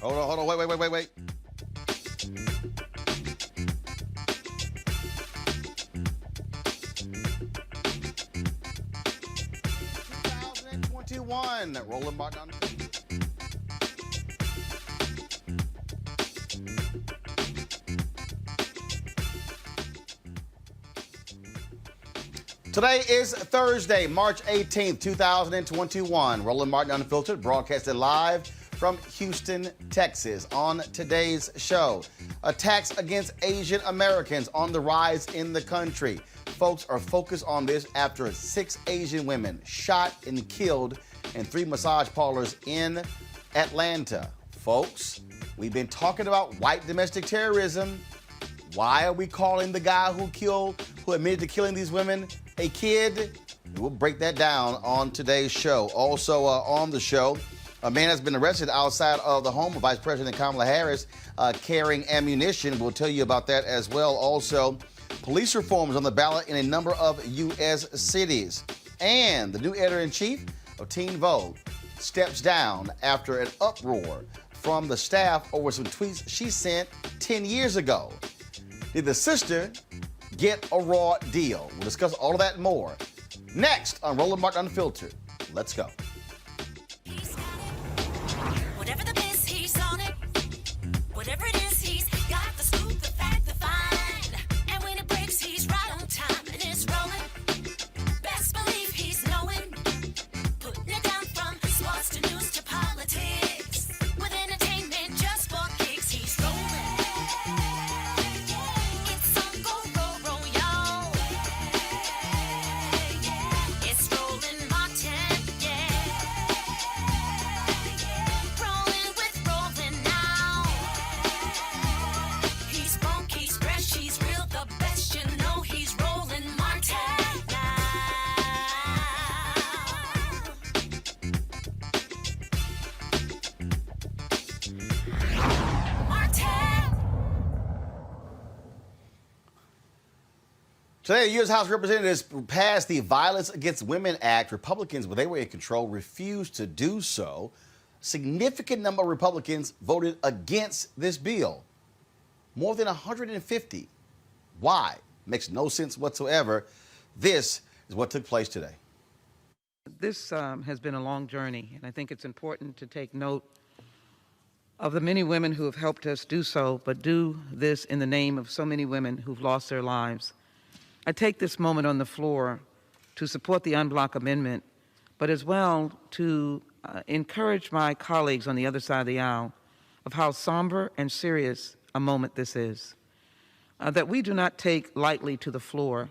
Hold on, wait. 2021, Roland Martin. Today is Thursday, March 18th, 2021. Roland Martin Unfiltered, broadcasted live from Houston, Texas. On today's show, attacks against Asian Americans on the rise in the country. Folks are focused on this after 6 Asian women shot and killed in 3 massage parlors in Atlanta. Folks, we've been talking about white domestic terrorism. Why are we calling the guy who admitted to killing these women a kid? We'll break that down on today's show. Also on the show, a man has been arrested outside of the home of Vice President Kamala Harris carrying ammunition. We'll tell you about that as well. Also, police reforms on the ballot in a number of U.S. cities. And the new editor-in-chief of Teen Vogue steps down after an uproar from the staff over some tweets she sent 10 years ago. Did the sister get a raw deal? We'll discuss all of that and more next on Roland Martin Unfiltered. Let's go. Whatever the biz, he's on it. Whatever it is, he's got the scoop, the fact, the find. And when it breaks, he's right on time and it's rolling. Best believe he's knowing. Putting it down from sports to news to politics. With entertainment just for kicks, he's rolling. It's on go, roll, y'all. It's Roland Martin, yeah. Rolling with Roland now. He's funky, he's fresh, he's real, the best, you know he's Roland Martin now. Martin. Today, the U.S. House of Representatives passed the Violence Against Women Act. Republicans, when they were in control, refused to do so. A significant number of Republicans voted against this bill. More than 150. Why? Makes no sense whatsoever. This is what took place today. This has been a long journey, and I think it's important to take note of the many women who have helped us do so, but do this in the name of so many women who've lost their lives. I take this moment on the floor to support the unblock amendment, but as well to encourage my colleagues on the other side of the aisle of how somber and serious a moment this is. That we do not take lightly to the floor,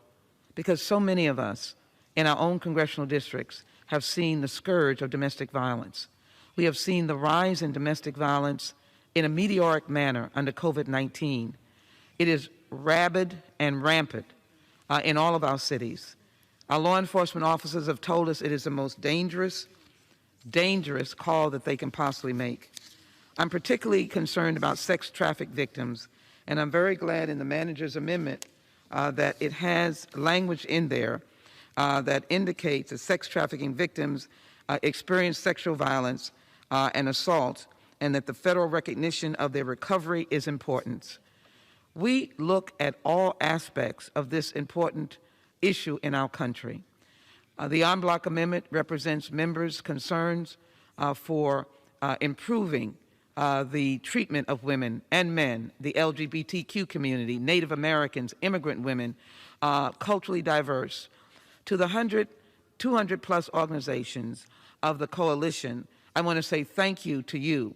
because so many of us in our own congressional districts have seen the scourge of domestic violence. We have seen the rise in domestic violence in a meteoric manner under COVID-19. It is rabid and rampant in all of our cities. Our law enforcement officers have told us it is the most dangerous call that they can possibly make. I'm particularly concerned about sex traffic victims, and I'm very glad in the manager's amendment that it has language in there that indicates that sex trafficking victims experience sexual violence and assault, and that the federal recognition of their recovery is important. We look at all aspects of this important issue in our country. The en bloc amendment represents members' concerns for improving the treatment of women and men, the LGBTQ community, Native Americans, immigrant women, culturally diverse. To the 200 plus organizations of the coalition, I want to say thank you to you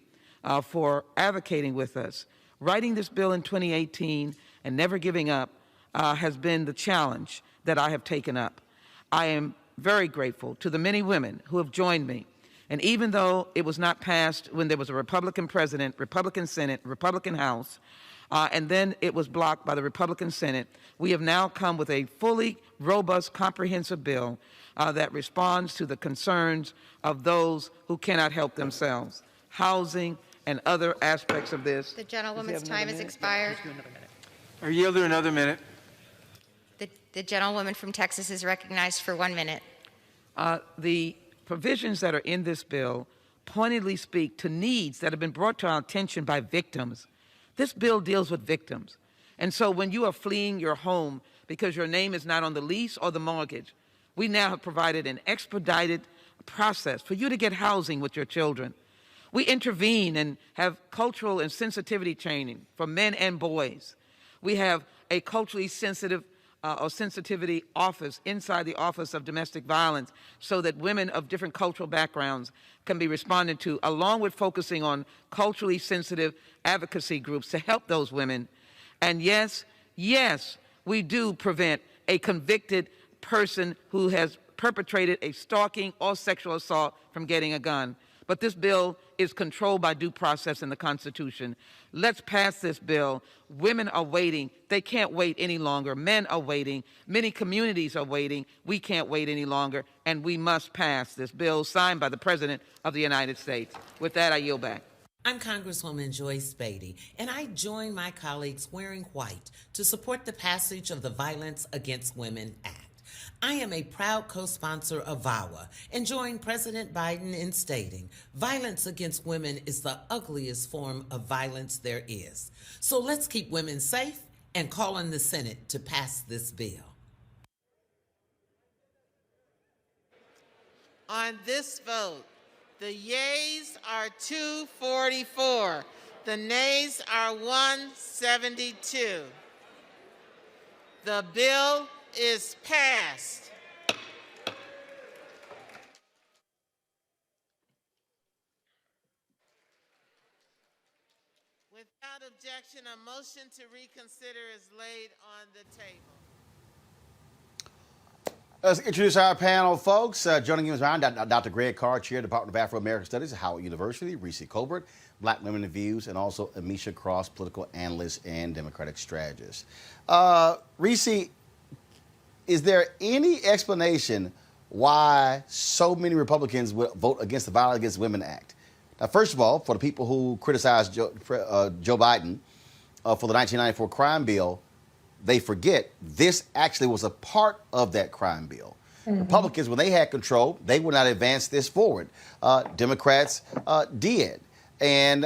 for advocating with us. Writing this bill in 2018 and never giving up has been the challenge that I have taken up. I am very grateful to the many women who have joined me. And even though it was not passed when there was a Republican president, Republican Senate, Republican House, and then it was blocked by the Republican Senate, we have now come with a fully robust, comprehensive bill that responds to the concerns of those who cannot help themselves. Housing and other aspects of this. The gentlewoman's time has expired. I yield her another minute. The gentlewoman from Texas is recognized for 1 minute. The provisions that are in this bill pointedly speak to needs that have been brought to our attention by victims. This bill deals with victims. And so when you are fleeing your home because your name is not on the lease or the mortgage, we now have provided an expedited process for you to get housing with your children. We intervene and have cultural and sensitivity training for men and boys. We have a culturally sensitive or sensitivity office inside the Office of Domestic Violence so that women of different cultural backgrounds can be responded to, along with focusing on culturally sensitive advocacy groups to help those women. And yes, we do prevent a convicted person who has perpetrated a stalking or sexual assault from getting a gun. But this bill is controlled by due process in the Constitution. Let's pass this bill. Women are waiting. They can't wait any longer. Men are waiting. Many communities are waiting. We can't wait any longer, and we must pass this bill signed by the President of the United States. With that, I yield back. I'm Congresswoman Joyce Beatty, and I join my colleagues wearing white to support the passage of the Violence Against Women Act. I am a proud co-sponsor of VAWA and join President Biden in stating violence against women is the ugliest form of violence there is. So let's keep women safe and call on the Senate to pass this bill. On this vote, the yeas are 244. The nays are 172. The bill is passed. Without objection, a motion to reconsider is laid on the table. Let's introduce our panel, folks. Joining us around, Dr. Greg Carr, Chair, Department of Afro-American Studies at Howard University, Reese Colbert, Black Women in Views, and also Amisha Cross, political analyst and Democratic strategist. Reese, is there any explanation why so many Republicans would vote against the Violence Against Women Act? Now, first of all, for the people who criticized Joe Biden for the 1994 crime bill, they forget this actually was a part of that crime bill. Mm-hmm. Republicans, when they had control, they would not advance this forward. Democrats did. And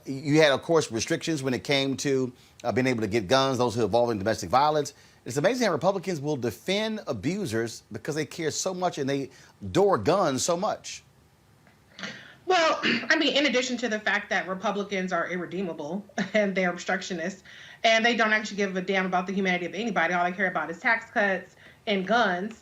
you had, of course, restrictions when it came to being able to get guns, those who are involved in domestic violence. It's amazing how Republicans will defend abusers because they care so much and they adore guns so much. Well, I mean, in addition to the fact that Republicans are irredeemable and they're obstructionists and they don't actually give a damn about the humanity of anybody, all they care about is tax cuts and guns,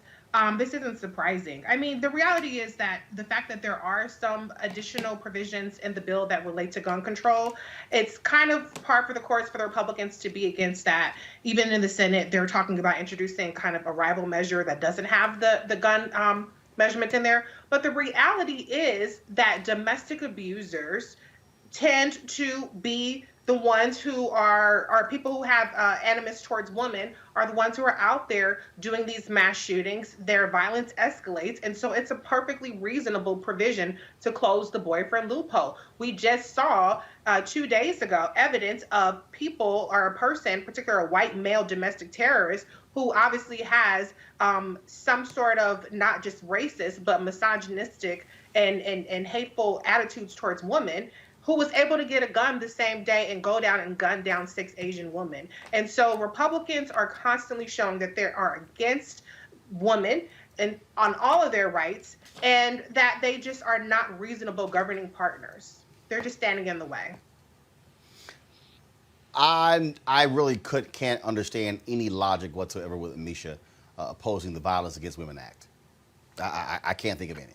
this isn't surprising. I mean, the reality is that the fact that there are some additional provisions in the bill that relate to gun control, it's kind of par for the course for the Republicans to be against that. Even in the Senate, they're talking about introducing kind of a rival measure that doesn't have the gun measurements in there. But the reality is that domestic abusers tend to be the ones who are people who have animus towards women are the ones who are out there doing these mass shootings. Their violence escalates. And so it's a perfectly reasonable provision to close the boyfriend loophole. We just saw 2 days ago evidence of people or a person, particularly a white male domestic terrorist, who obviously has some sort of not just racist, but misogynistic and hateful attitudes towards women, who was able to get a gun the same day and go down and gun down 6 Asian women. And so Republicans are constantly showing that they are against women and on all of their rights, and that they just are not reasonable governing partners. They're just standing in the way. I really can't understand any logic whatsoever with Amisha opposing the Violence Against Women Act. I can't think of any.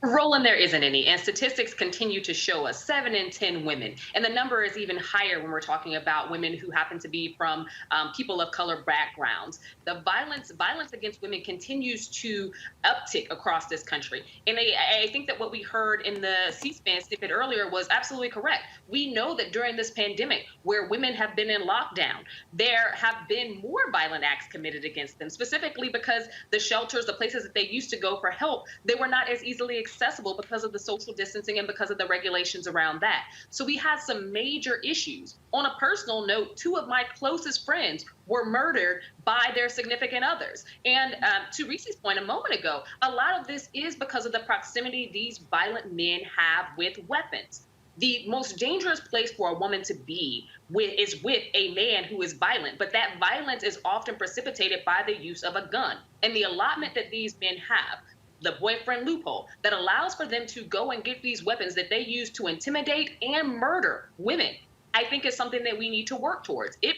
Roland, there isn't any. And statistics continue to show us 7 in 10 women. And the number is even higher when we're talking about women who happen to be from people of color backgrounds. The violence against women continues to uptick across this country. And I think that what we heard in the C-SPAN snippet earlier was absolutely correct. We know that during this pandemic, where women have been in lockdown, there have been more violent acts committed against them, specifically because the shelters, the places that they used to go for help, they were not as easily accessible accessible because of the social distancing and because of the regulations around that. So we had some major issues. On a personal note, 2 of my closest friends were murdered by their significant others. And to Reese's point a moment ago, a lot of this is because of the proximity these violent men have with weapons. The most dangerous place for a woman to be is with a man who is violent, but that violence is often precipitated by the use of a gun. And the allotment that these men have, the boyfriend loophole, that allows for them to go and get these weapons that they use to intimidate and murder women, I think is something that we need to work towards. It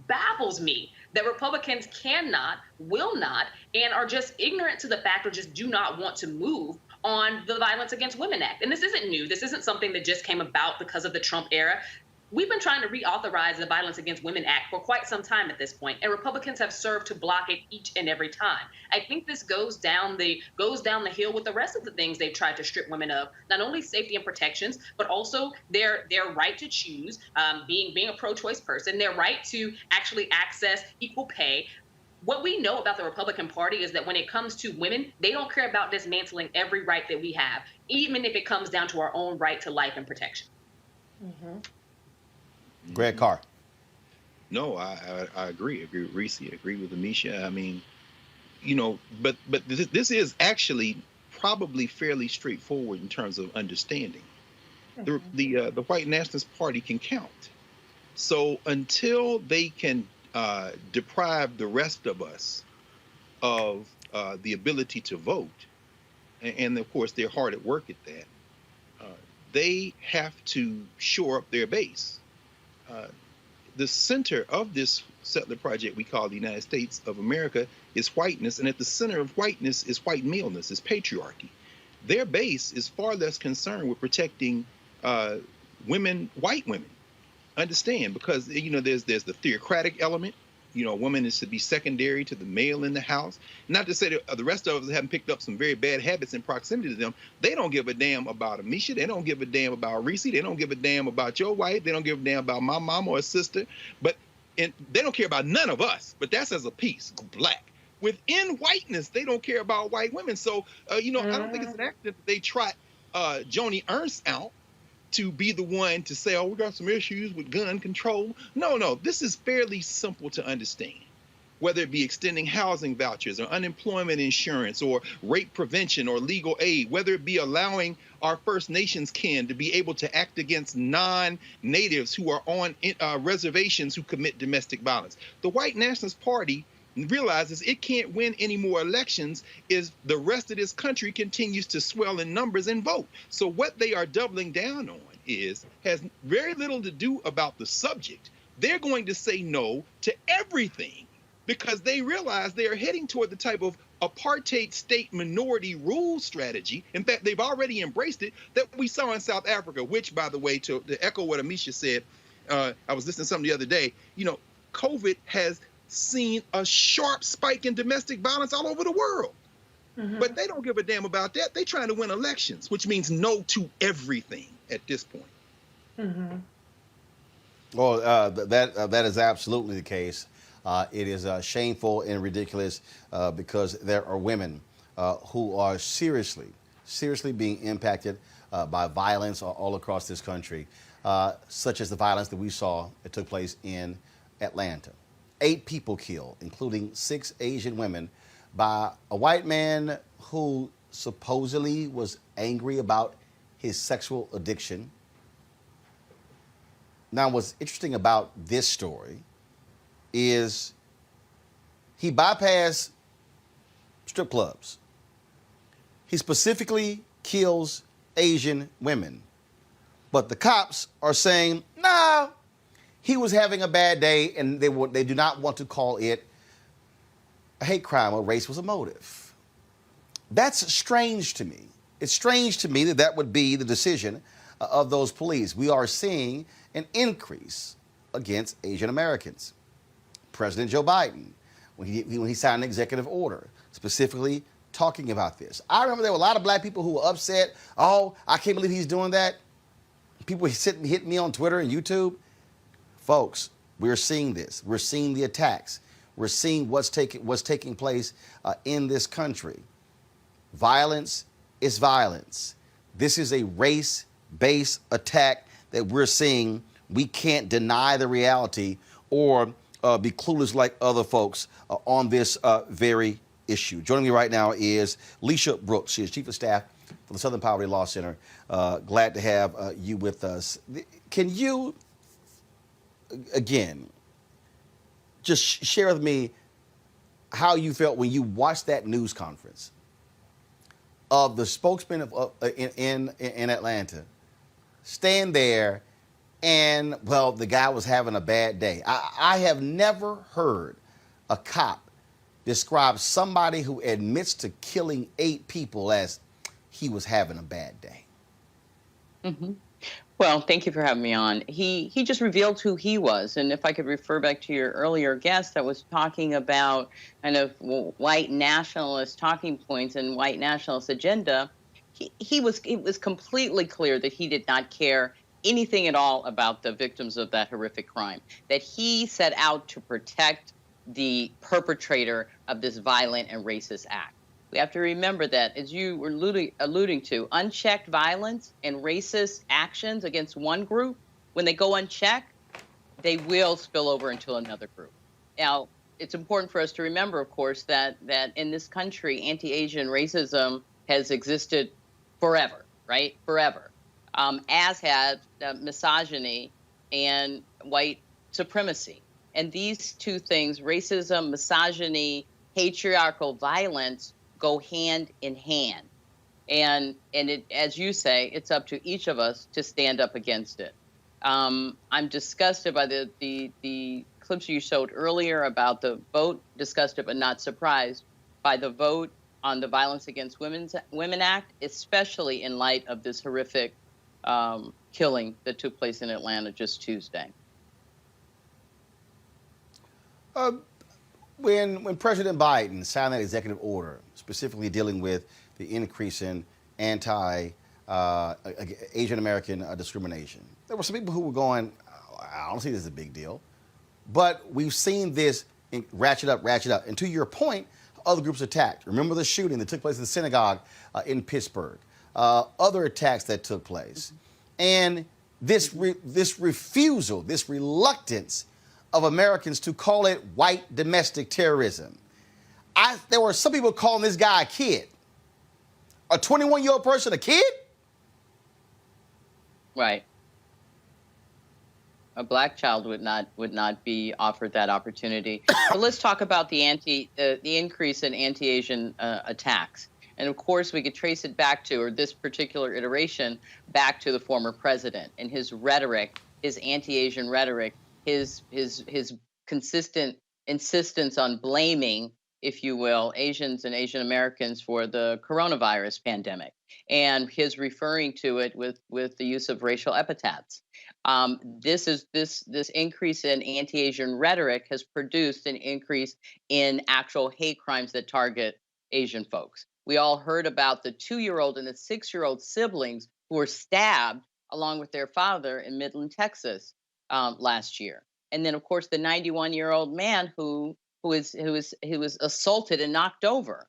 baffles me that Republicans cannot, will not, and are just ignorant to the fact or just do not want to move on the Violence Against Women Act. And this isn't new. This isn't something that just came about because of the Trump era. We've been trying to reauthorize the Violence Against Women Act for quite some time at this point, and Republicans have served to block it each and every time. I think this goes down the hill with the rest of the things they've tried to strip women of, not only safety and protections, but also their right to choose, being a pro-choice person, their right to actually access equal pay. What we know about the Republican Party is that when it comes to women, they don't care about dismantling every right that we have, even if it comes down to our own right to life and protection. Greg Carr. No, I agree. I agree with Reese. I agree with Amisha. I mean, you know, but this is actually probably fairly straightforward in terms of understanding. The white nationalist party can count. So until they can deprive the rest of us of the ability to vote, and of course they're hard at work at that, they have to shore up their base. The center of this settler project we call the United States of America is whiteness, and at the center of whiteness is white maleness, is patriarchy. Their base is far less concerned with protecting women, white women. Understand, because you know there's the theocratic element. You know, a woman is to be secondary to the male in the house. Not to say that the rest of us haven't picked up some very bad habits in proximity to them. They don't give a damn about Amisha. They don't give a damn about Reese. They don't give a damn about your wife. They don't give a damn about my mom or a sister. And they don't care about none of us. But that's as a piece, black. Within whiteness, they don't care about white women. So, you know, I don't think it's an accident that they trot Joni Ernst out to be the one to say, oh, we got some issues with gun control. No, this is fairly simple to understand. Whether it be extending housing vouchers or unemployment insurance or rape prevention or legal aid, whether it be allowing our First Nations kin to be able to act against non-natives who are on reservations who commit domestic violence. The white nationalist party realizes it can't win any more elections if the rest of this country continues to swell in numbers and vote. So what they are doubling down on has very little to do about the subject. They're going to say no to everything because they realize they are heading toward the type of apartheid state minority rule strategy. In fact, they've already embraced it that we saw in South Africa, which, by the way, to echo what Amisha said, I was listening to something the other day, you know, COVID has seen a sharp spike in domestic violence all over the world. But they don't give a damn about that. They're trying to win elections, which means no to everything at this point. Well, that is absolutely the case. It is shameful and ridiculous because there are women who are seriously being impacted by violence all across this country, such as the violence that we saw that took place in Atlanta. 8 people killed, including 6 Asian women, by a white man who supposedly was angry about his sexual addiction. Now, what's interesting about this story is he bypassed strip clubs. He specifically kills Asian women. But the cops are saying, nah, he was having a bad day, and they do not want to call it a hate crime or race was a motive. That's strange to me. It's strange to me that that would be the decision of those police. We are seeing an increase against Asian Americans. President Joe Biden, when he signed an executive order specifically talking about this. I remember there were a lot of black people who were upset. Oh, I can't believe he's doing that. People hit me on Twitter and YouTube. Folks, we're seeing this. We're seeing the attacks. We're seeing what's taking place in this country. Violence it's violence. This is a race-based attack that we're seeing. We can't deny the reality or be clueless like other folks on this very issue. Joining me right now is Leisha Brooks. She is Chief of Staff for the Southern Poverty Law Center. Glad to have you with us. Can you, again, just share with me how you felt when you watched that news conference of the spokesman in Atlanta stand there and, well, the guy was having a bad day. I have never heard a cop describe somebody who admits to killing 8 people as he was having a bad day. Mm-hmm. Well, thank you for having me on. He just revealed who he was. And if I could refer back to your earlier guest that was talking about kind of white nationalist talking points and white nationalist agenda, it was completely clear that he did not care anything at all about the victims of that horrific crime, that he set out to protect the perpetrator of this violent and racist act. We have to remember that, as you were alluding to, unchecked violence and racist actions against one group, when they go unchecked, they will spill over into another group. Now, it's important for us to remember, of course, that in this country, anti-Asian racism has existed forever, right? Forever, as had misogyny and white supremacy. And these two things, racism, misogyny, patriarchal violence, go hand in hand. And it, as you say, it's up to each of us to stand up against it. I'm disgusted by the clips you showed earlier about the vote, disgusted but not surprised by the vote on the Violence Against Women Act, especially in light of this horrific killing that took place in Atlanta just Tuesday. When President Biden signed that executive order, specifically dealing with the increase in anti-Asian American discrimination, there were some people who were going, I don't see this as a big deal. But we've seen this ratchet up. And to your point, other groups attacked. Remember the shooting that took place in the synagogue in Pittsburgh, other attacks that took place. And this refusal, this reluctance of Americans to call it white domestic terrorism. There were some people calling this guy a kid. A 21-year-old person a kid? Right. A black child would not be offered that opportunity. But let's talk about the increase in anti-Asian attacks. And of course, we could trace it back to, or this particular iteration, back to the former president and his rhetoric, his anti-Asian rhetoric, his consistent insistence on blaming, if you will, Asians and Asian Americans for the coronavirus pandemic, and his referring to it with the use of racial epithets. This increase in anti-Asian rhetoric has produced an increase in actual hate crimes that target Asian folks. We all heard about the 2-year-old and the 6-year-old siblings who were stabbed along with their father in Midland, Texas, last year. And then, of course, the 91-year-old man who was assaulted and knocked over.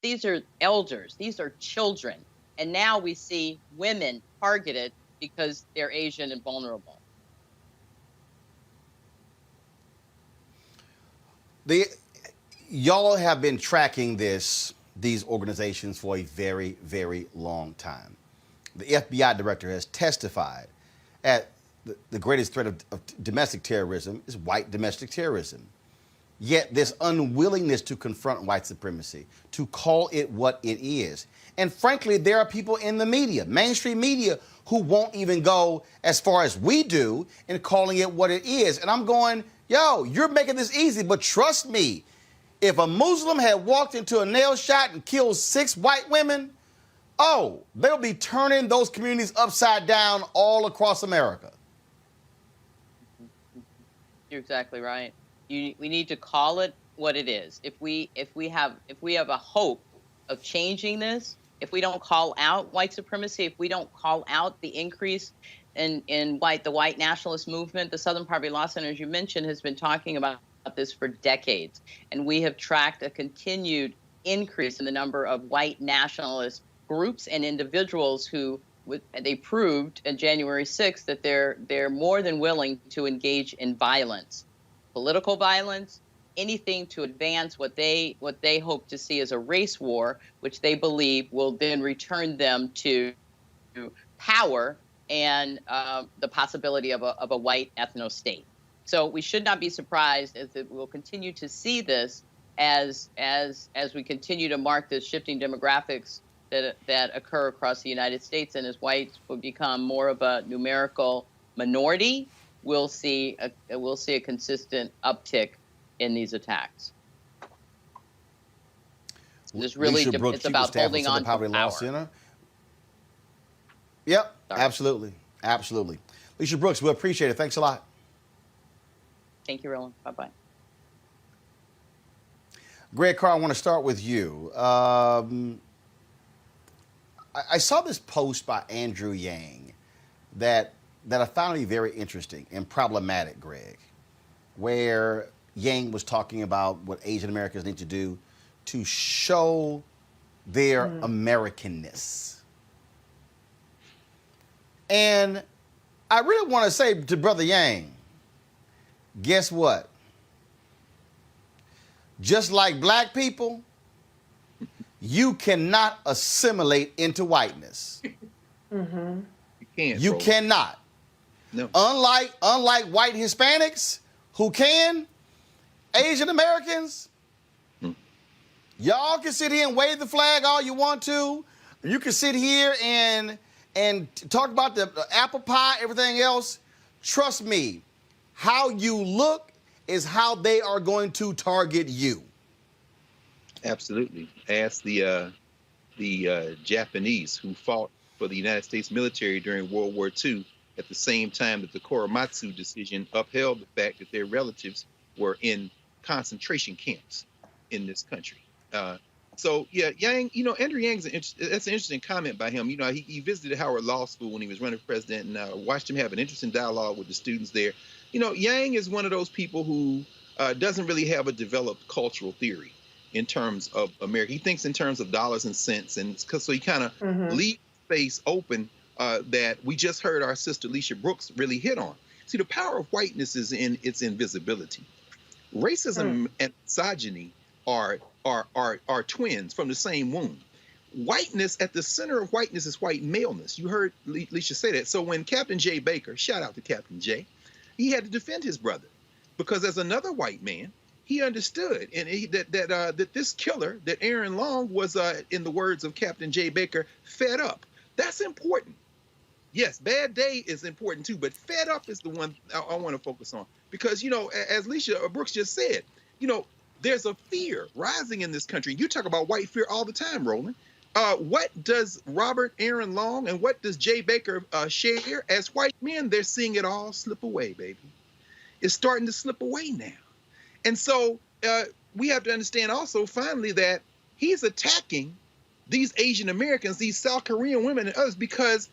These are elders. These are children. And now we see women targeted because they're Asian and vulnerable. Y'all have been tracking these organizations for a very, very long time. The FBI director has testified at the greatest threat of domestic terrorism is white domestic terrorism. Yet this unwillingness to confront white supremacy, to call it what it is. And frankly, there are people in the media, mainstream media, who won't even go as far as we do in calling it what it is. And I'm going, yo, you're making this easy, but trust me, if a Muslim had walked into a nail shot and killed 6 white women, they'll be turning those communities upside down all across America. You're exactly right. We need to call it what it is. If we have a hope of changing this, if we don't call out white supremacy, if we don't call out the increase in the white nationalist movement, the Southern Poverty Law Center, as you mentioned, has been talking about this for decades, and we have tracked a continued increase in the number of white nationalist groups and individuals who they proved on January 6th that they're more than willing to engage in violence, political violence, anything to advance what they hope to see as a race war, which they believe will then return them to power and the possibility of a white ethno state. So we should not be surprised as that we'll continue to see this as we continue to mark the shifting demographics that occur across the United States, and as whites will become more of a numerical minority, we'll see a consistent uptick in these attacks. This really it's about holding on to power. Center. Yep, sorry. Absolutely. Lisa Brooks, we appreciate it. Thanks a lot. Thank you, Roland. Bye-bye. Greg Carr, I want to start with you. I saw this post by Andrew Yang that I found to be very interesting and problematic, Greg, where Yang was talking about what Asian Americans need to do to show their Americanness. And I really want to say to Brother Yang, guess what? Just like black people, you cannot assimilate into whiteness. You can't. You cannot. No. Unlike white Hispanics who can, Asian Americans, y'all can sit here and wave the flag all you want to. You can sit here and talk about the apple pie, everything else. Trust me, how you look is how they are going to target you. Absolutely. Ask the Japanese who fought for the United States military during World War II at the same time that the Korematsu decision upheld the fact that their relatives were in concentration camps in this country. So yeah, Yang, Andrew Yang's that's an interesting comment by him. He visited Howard Law School when he was running for president, and watched him have an interesting dialogue with the students there. Yang is one of those people who doesn't really have a developed cultural theory in terms of America. He thinks in terms of dollars and cents, and so he kind of leaves space open that we just heard our sister Lisa Brooks really hit on. See, the power of whiteness is in its invisibility. Racism and misogyny are twins from the same womb. Whiteness, at the center of whiteness, is white maleness. You heard Lisa say that. So when Captain J. Baker, shout out to Captain J, he had to defend his brother because as another white man, he understood that this killer, that Aaron Long, was, in the words of Captain J. Baker, fed up. That's important. Yes, bad day is important too, but fed up is the one I want to focus on because, as Lisa Brooks just said, there's a fear rising in this country. You talk about white fear all the time, Roland. What does Robert Aaron Long and what does Jay Baker share? As white men, they're seeing it all slip away, baby. It's starting to slip away now. And so we have to understand also, finally, that he's attacking these Asian Americans, these South Korean women and others, because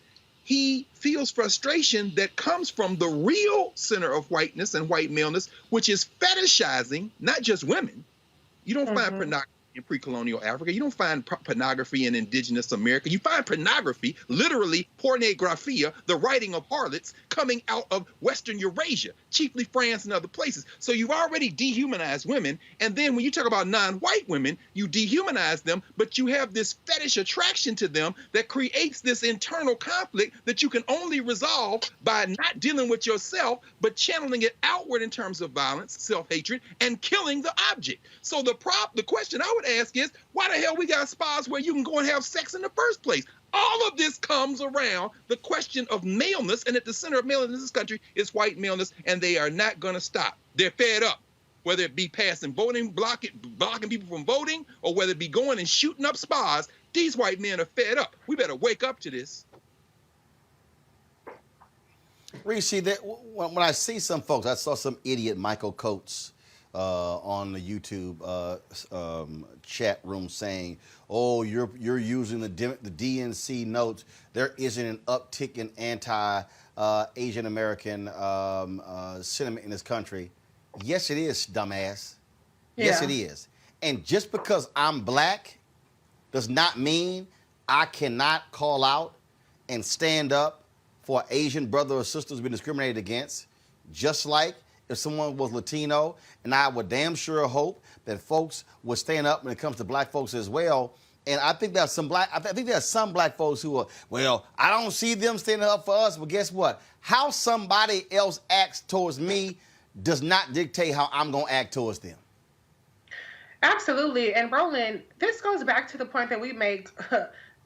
he feels frustration that comes from the real center of whiteness and white maleness, which is fetishizing not just women. You don't find pornography in pre-colonial Africa. You don't find pornography in indigenous America. You find pornography, literally pornographia, the writing of harlots, coming out of Western Eurasia, chiefly France and other places. So you've already dehumanized women. And then when you talk about non-white women, you dehumanize them, but you have this fetish attraction to them that creates this internal conflict that you can only resolve by not dealing with yourself, but channeling it outward in terms of violence, self-hatred, and killing the object. So the question I would ask is, why the hell we got spas where you can go and have sex in the first place? All of this comes around the question of maleness, and at the center of maleness in this country is white maleness, and they are not going to stop. They're fed up, whether it be passing voting, blocking people from voting, or whether it be going and shooting up spas. These white men are fed up. We better wake up to this. Reese, when I see some folks, I saw some idiot Michael Coates on the YouTube chat room saying, "Oh, you're using the DNC notes. There isn't an uptick in anti-Asian American sentiment in this country." Yes, it is, dumbass. Yeah. Yes, it is. And just because I'm black does not mean I cannot call out and stand up for Asian brother or sister who's been discriminated against, just like if someone was Latino, and I would damn sure hope that folks would stand up when it comes to black folks as well. And I think there's some black folks who are, well, I don't see them standing up for us, but guess what? How somebody else acts towards me does not dictate how I'm going to act towards them. Absolutely. And Roland, this goes back to the point that we make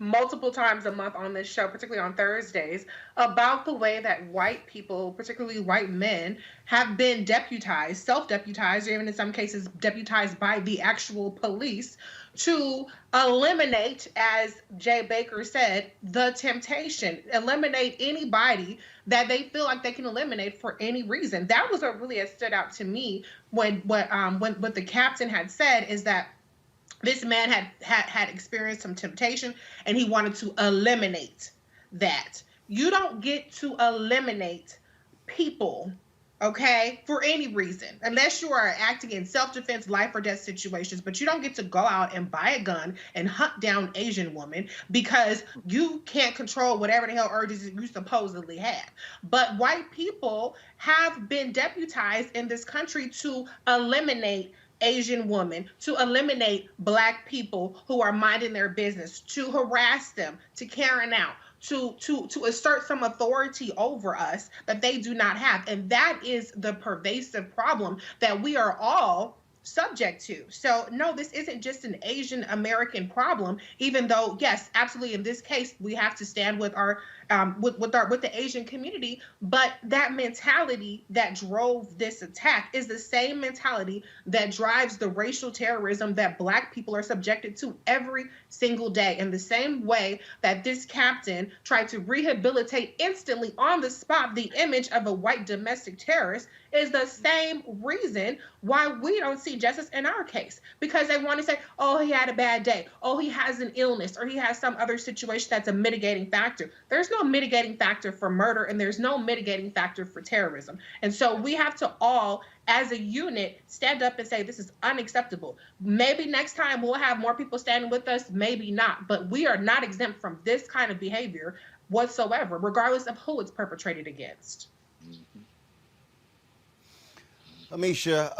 multiple times a month on this show, particularly on Thursdays, about the way that white people, particularly white men, have been deputized, self-deputized, or even in some cases deputized by the actual police to eliminate, as Jay Baker said, the temptation, eliminate anybody that they feel like they can eliminate for any reason. That was what really had stood out to me when what the captain had said, is that this man had experienced some temptation and he wanted to eliminate that. You don't get to eliminate people, okay, for any reason, unless you are acting in self-defense, life or death situations. But you don't get to go out and buy a gun and hunt down Asian women because you can't control whatever the hell urges you supposedly have. But white people have been deputized in this country to eliminate Asian women, to eliminate black people who are minding their business, to harass them, to carry out, to assert some authority over us that they do not have. And that is the pervasive problem that we are all subject to. So no, this isn't just an Asian American problem, even though, yes, absolutely, in this case, we have to stand with our with the Asian community. But that mentality that drove this attack is the same mentality that drives the racial terrorism that black people are subjected to every single day. In the same way that this captain tried to rehabilitate instantly on the spot the image of a white domestic terrorist is the same reason why we don't see justice in our case, because they want to say, oh, he had a bad day, oh, he has an illness, or he has some other situation that's a mitigating factor. There's no mitigating factor for murder, and there's no mitigating factor for terrorism. And so we have to all, as a unit, stand up and say, this is unacceptable. Maybe next time we'll have more people standing with us, maybe not, but we are not exempt from this kind of behavior whatsoever, regardless of who it's perpetrated against. Amisha,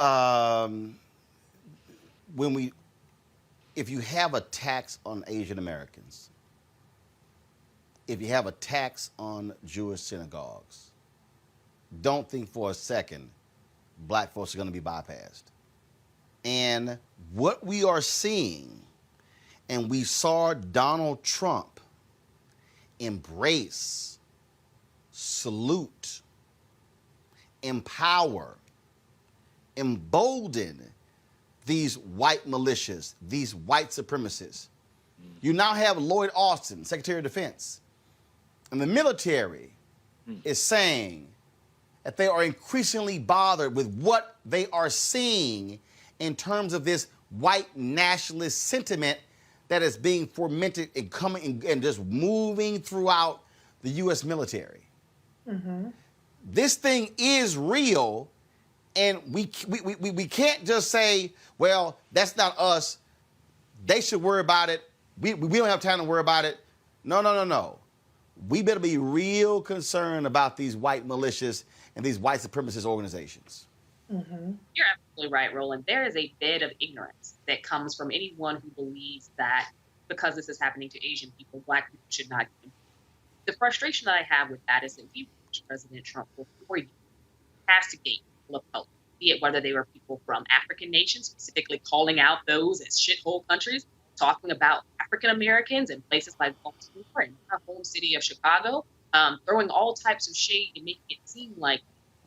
if you have a tax on Asian Americans, if you have a tax on Jewish synagogues, don't think for a second black folks are going to be bypassed. And what we are seeing, and we saw Donald Trump embrace, salute, empower, embolden these white militias, these white supremacists. You now have Lloyd Austin, Secretary of Defense, and the military is saying that they are increasingly bothered with what they are seeing in terms of this white nationalist sentiment that is being fomented and coming and just moving throughout the U.S. military. Mm-hmm. This thing is real. And we can't just say, well, that's not us. They should worry about it. We don't have time to worry about it. No. We better be real concerned about these white militias and these white supremacist organizations. Mm-hmm. You're absolutely right, Roland. There is a bed of ignorance that comes from anyone who believes that because this is happening to Asian people, black people should not get. The frustration that I have with that is that we watched President Trump for 4 years castigate of color, be it whether they were people from African nations, specifically calling out those as shithole countries, talking about African Americans in places like Baltimore and our home city of Chicago, throwing all types of shade and making it seem like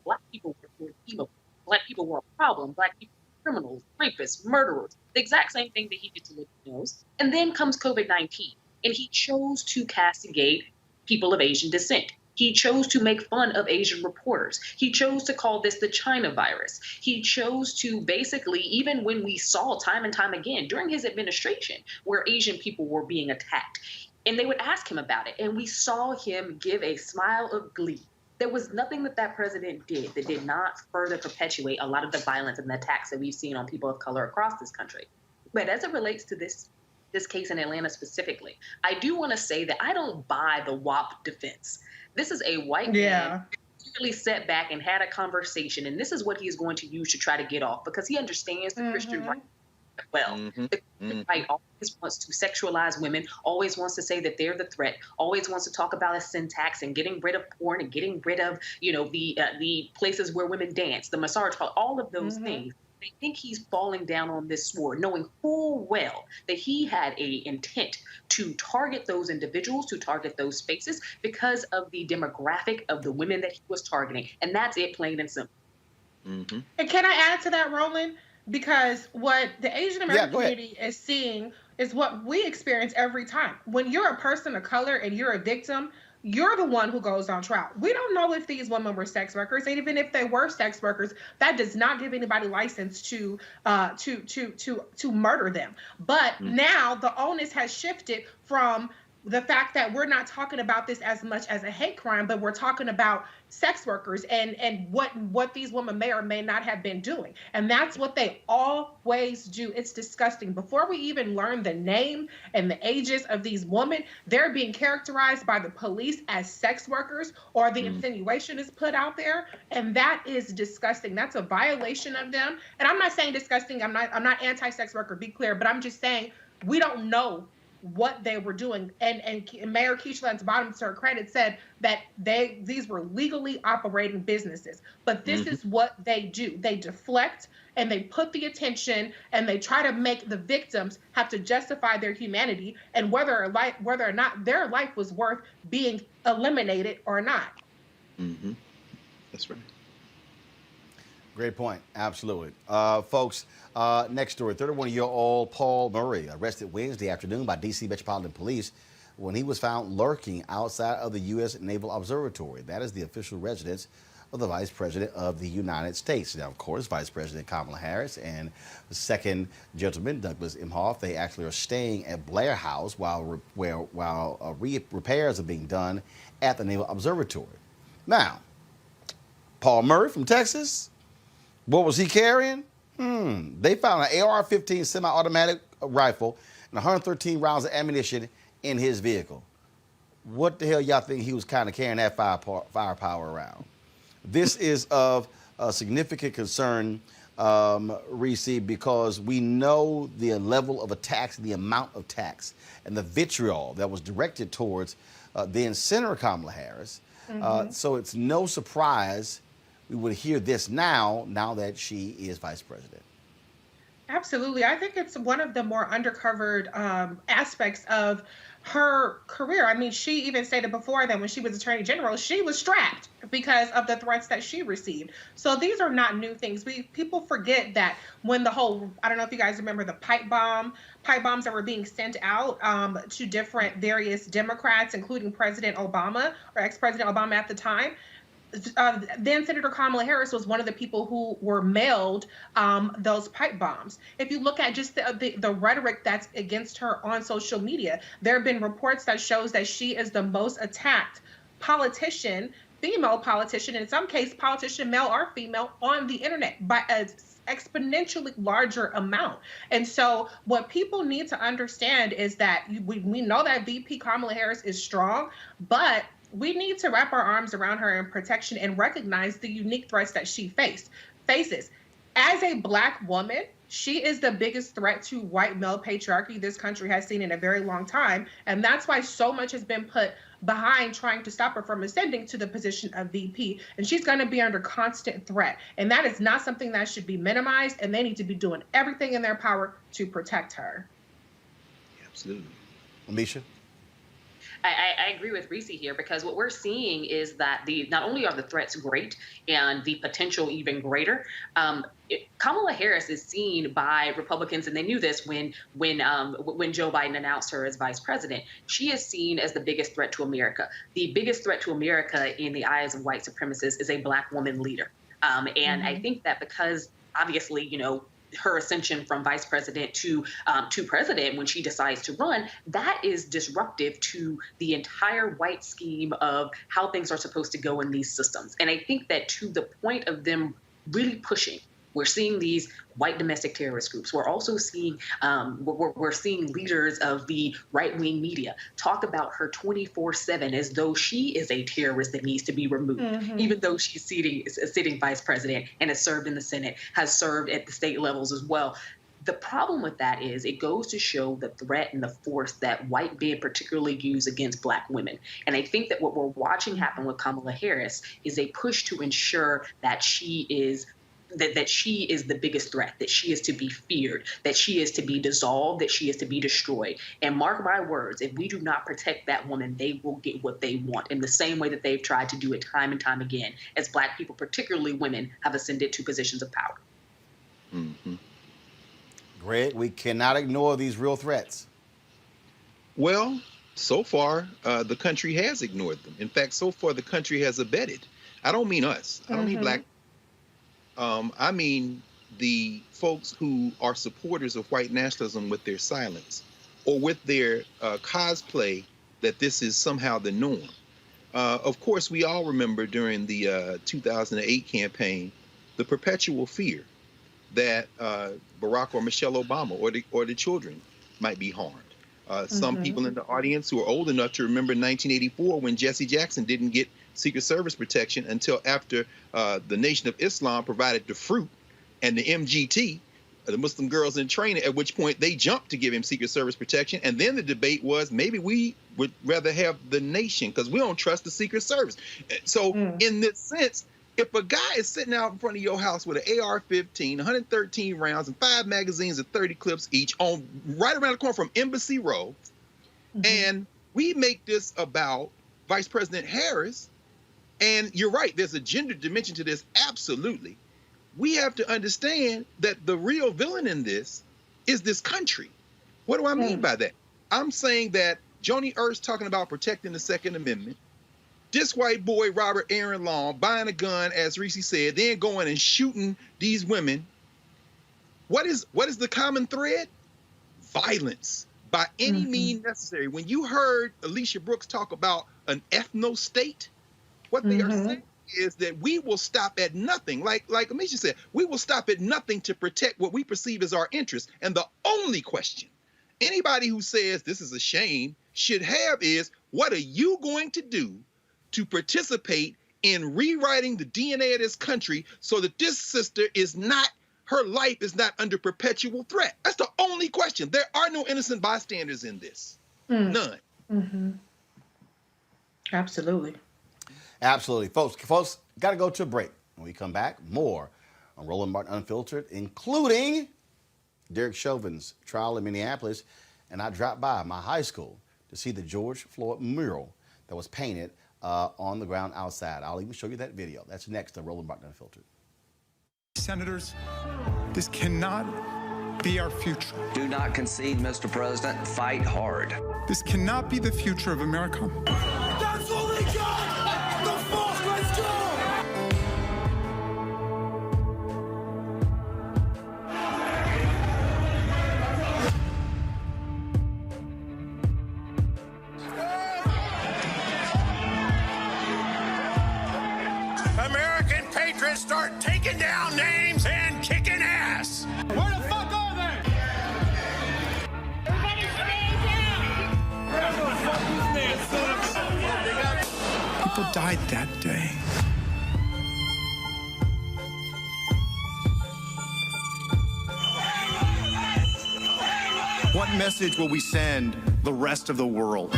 black people were evil, black people were a problem, black people were criminals, rapists, murderers, the exact same thing that he did to Latinos. And then comes COVID-19, and he chose to castigate people of Asian descent. He chose to make fun of Asian reporters. He chose to call this the China virus. He chose to basically, even when we saw time and time again during his administration where Asian people were being attacked, and they would ask him about it, and we saw him give a smile of glee. There was nothing that president did that did not further perpetuate a lot of the violence and the attacks that we've seen on people of color across this country. But as it relates to this this case in Atlanta specifically, I do want to say that I don't buy the WAP defense. This is a white man really sat back and had a conversation, and this is what he's going to use to try to get off, because he understands the Christian right well. The Christian right always wants to sexualize women, always wants to say that they're the threat, always wants to talk about a syntax and getting rid of porn and getting rid of, the places where women dance, the massage parlor, all of those things. I think he's falling down on this sword, knowing full well that he had a intent to target those individuals, to target those spaces, because of the demographic of the women that he was targeting. And that's it, plain and simple. And can I add to that, Roland? Because what the Asian American community is seeing is what we experience every time. When you're a person of color and you're a victim, you're the one who goes on trial. We don't know if these women were sex workers, and even if they were sex workers, that does not give anybody license to murder them. But now the onus has shifted from the fact that we're not talking about this as much as a hate crime, but we're talking about sex workers and what these women may or may not have been doing. And that's what they always do. It's disgusting. Before we even learn the name and the ages of these women, they're being characterized by the police as sex workers, or the insinuation is put out there. And that is disgusting. That's a violation of them. And I'm not saying disgusting. I'm not anti-sex worker, be clear, but I'm just saying we don't know what they were doing. And Mayor Keisha Lance's bottom, to her credit, said that these were legally operating businesses. But this is what they do. They deflect, and they put the attention, and they try to make the victims have to justify their humanity and whether or not their life was worth being eliminated or not. That's right. Great point. Absolutely. Folks, next story. 31-year-old Paul Murray arrested Wednesday afternoon by D.C. Metropolitan Police when he was found lurking outside of the U.S. Naval Observatory. That is the official residence of the Vice President of the United States. Now, of course, Vice President Kamala Harris and the second gentleman, Douglas Emhoff, they actually are staying at Blair House while repairs are being done at the Naval Observatory. Now, Paul Murray from Texas, what was he carrying? They found an AR-15 semi-automatic rifle and 113 rounds of ammunition in his vehicle. What the hell y'all think he was kind of carrying that firepower around? This is of significant concern, Reese, because we know the level of attacks, the amount of attacks, and the vitriol that was directed towards then Senator Kamala Harris. So it's no surprise we would hear this now that she is vice president. Absolutely. I think it's one of the more undercovered aspects of her career. I mean, she even stated before that when she was Attorney General, she was strapped because of the threats that she received. So these are not new things. People forget that when the whole, I don't know if you guys remember the pipe bombs that were being sent out to different various Democrats, including President Obama or ex-President Obama at the time. Then Senator Kamala Harris was one of the people who were mailed those pipe bombs. If you look at just the rhetoric that's against her on social media, there have been reports that shows that she is the most attacked politician, female politician, in some cases politician, male or female, on the internet by an exponentially larger amount. And so what people need to understand is that we know that VP Kamala Harris is strong, but we need to wrap our arms around her in protection and recognize the unique threats that she faces. As a Black woman, she is the biggest threat to white male patriarchy this country has seen in a very long time. And that's why so much has been put behind trying to stop her from ascending to the position of VP. And she's going to be under constant threat. And that is not something that should be minimized. And they need to be doing everything in their power to protect her. Absolutely. Amisha? I agree with Reese here, because what we're seeing is that not only are the threats great and the potential even greater, Kamala Harris is seen by Republicans, and they knew this when Joe Biden announced her as vice president. She is seen as the biggest threat to America. The biggest threat to America in the eyes of white supremacists is a Black woman leader. And I think that because obviously, her ascension from vice president to president when she decides to run, that is disruptive to the entire white scheme of how things are supposed to go in these systems. And I think that to the point of them really pushing We're seeing these white domestic terrorist groups. We're also seeing we're seeing leaders of the right-wing media talk about her 24/7 as though she is a terrorist that needs to be removed, even though she's a sitting vice president and has served in the Senate, has served at the state levels as well. The problem with that is it goes to show the threat and the force that white men particularly use against Black women. And I think that what we're watching happen with Kamala Harris is a push to ensure that she is the biggest threat, that she is to be feared, that she is to be dissolved, that she is to be destroyed. And mark my words, if we do not protect that woman, they will get what they want in the same way that they've tried to do it time and time again as Black people, particularly women, have ascended to positions of power. Mm-hmm. Greg, we cannot ignore these real threats. Well, so far, the country has ignored them. In fact, so far, the country has abetted. I don't mean us. I don't mean Black. I mean the folks who are supporters of white nationalism with their silence or with their cosplay that this is somehow the norm. Of course, we all remember during the 2008 campaign, the perpetual fear that Barack or Michelle Obama or the children might be harmed. Some people in the audience who are old enough to remember 1984 when Jesse Jackson didn't get Secret Service protection until after the Nation of Islam provided the fruit and the MGT, the Muslim Girls in Training, at which point they jumped to give him Secret Service protection. And then the debate was maybe we would rather have the nation because we don't trust the Secret Service. So in this sense, if a guy is sitting out in front of your house with an AR-15, 113 rounds, and 5 magazines of 30 clips each on right around the corner from Embassy Row, and we make this about Vice President Harris, and you're right, there's a gender dimension to this, absolutely. We have to understand that the real villain in this is this country. What do I mean by that? I'm saying that Joni Ernst talking about protecting the Second Amendment, this white boy, Robert Aaron Long, buying a gun, as Reese said, then going and shooting these women. What is the common thread? Violence by any means necessary. When you heard Alicia Brooks talk about an ethno-state, what they are saying is that we will stop at nothing. Like Amisha said, we will stop at nothing to protect what we perceive as our interests. And the only question anybody who says this is a shame should have is, what are you going to do to participate in rewriting the DNA of this country so that this sister is not, her life is not under perpetual threat? That's the only question. There are no innocent bystanders in this. None. Absolutely. Absolutely. Folks, got to go to a break. When we come back, more on Roland Martin Unfiltered, including Derek Chauvin's trial in Minneapolis. And I dropped by my high school to see the George Floyd mural that was painted on the ground outside. I'll even show you that video. That's next on Roland Martin Unfiltered. Senators, this cannot be our future. Do not concede, Mr. President. Fight hard. This cannot be the future of America. That's what we got! The fuck, let's go! American patriots start taking down names and kicking ass. Where the fuck are they? Everybody stay down. Where the fuck is this? People died that day. What message will we send the rest of the world?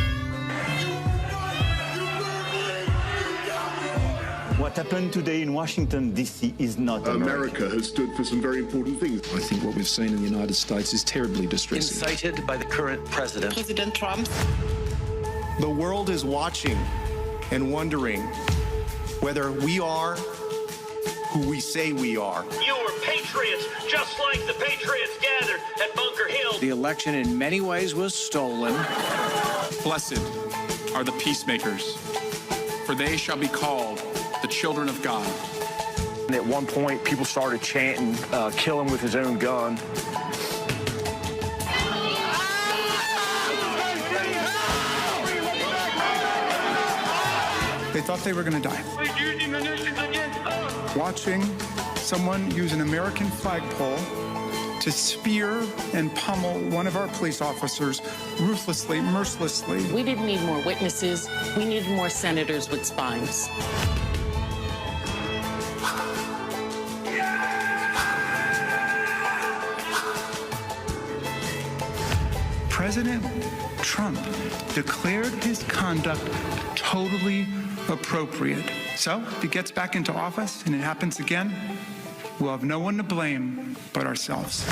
What happened today in Washington, D.C. is not America has stood for some very important things. I think what we've seen in the United States is terribly distressing. Incited by the current president. President Trump. The world is watching and wondering whether we are who we say we are. You were patriots, just like the patriots gathered at Bunker Hill. The election in many ways was stolen. Blessed are the peacemakers, for they shall be called the children of God. And at one point, people started chanting, kill him with his own gun. They thought they were going to die. Watching someone use an American flagpole to spear and pummel one of our police officers ruthlessly, mercilessly. We didn't need more witnesses. We needed more senators with spines. President Trump declared his conduct totally appropriate. So if he gets back into office and it happens again, we'll have no one to blame but ourselves.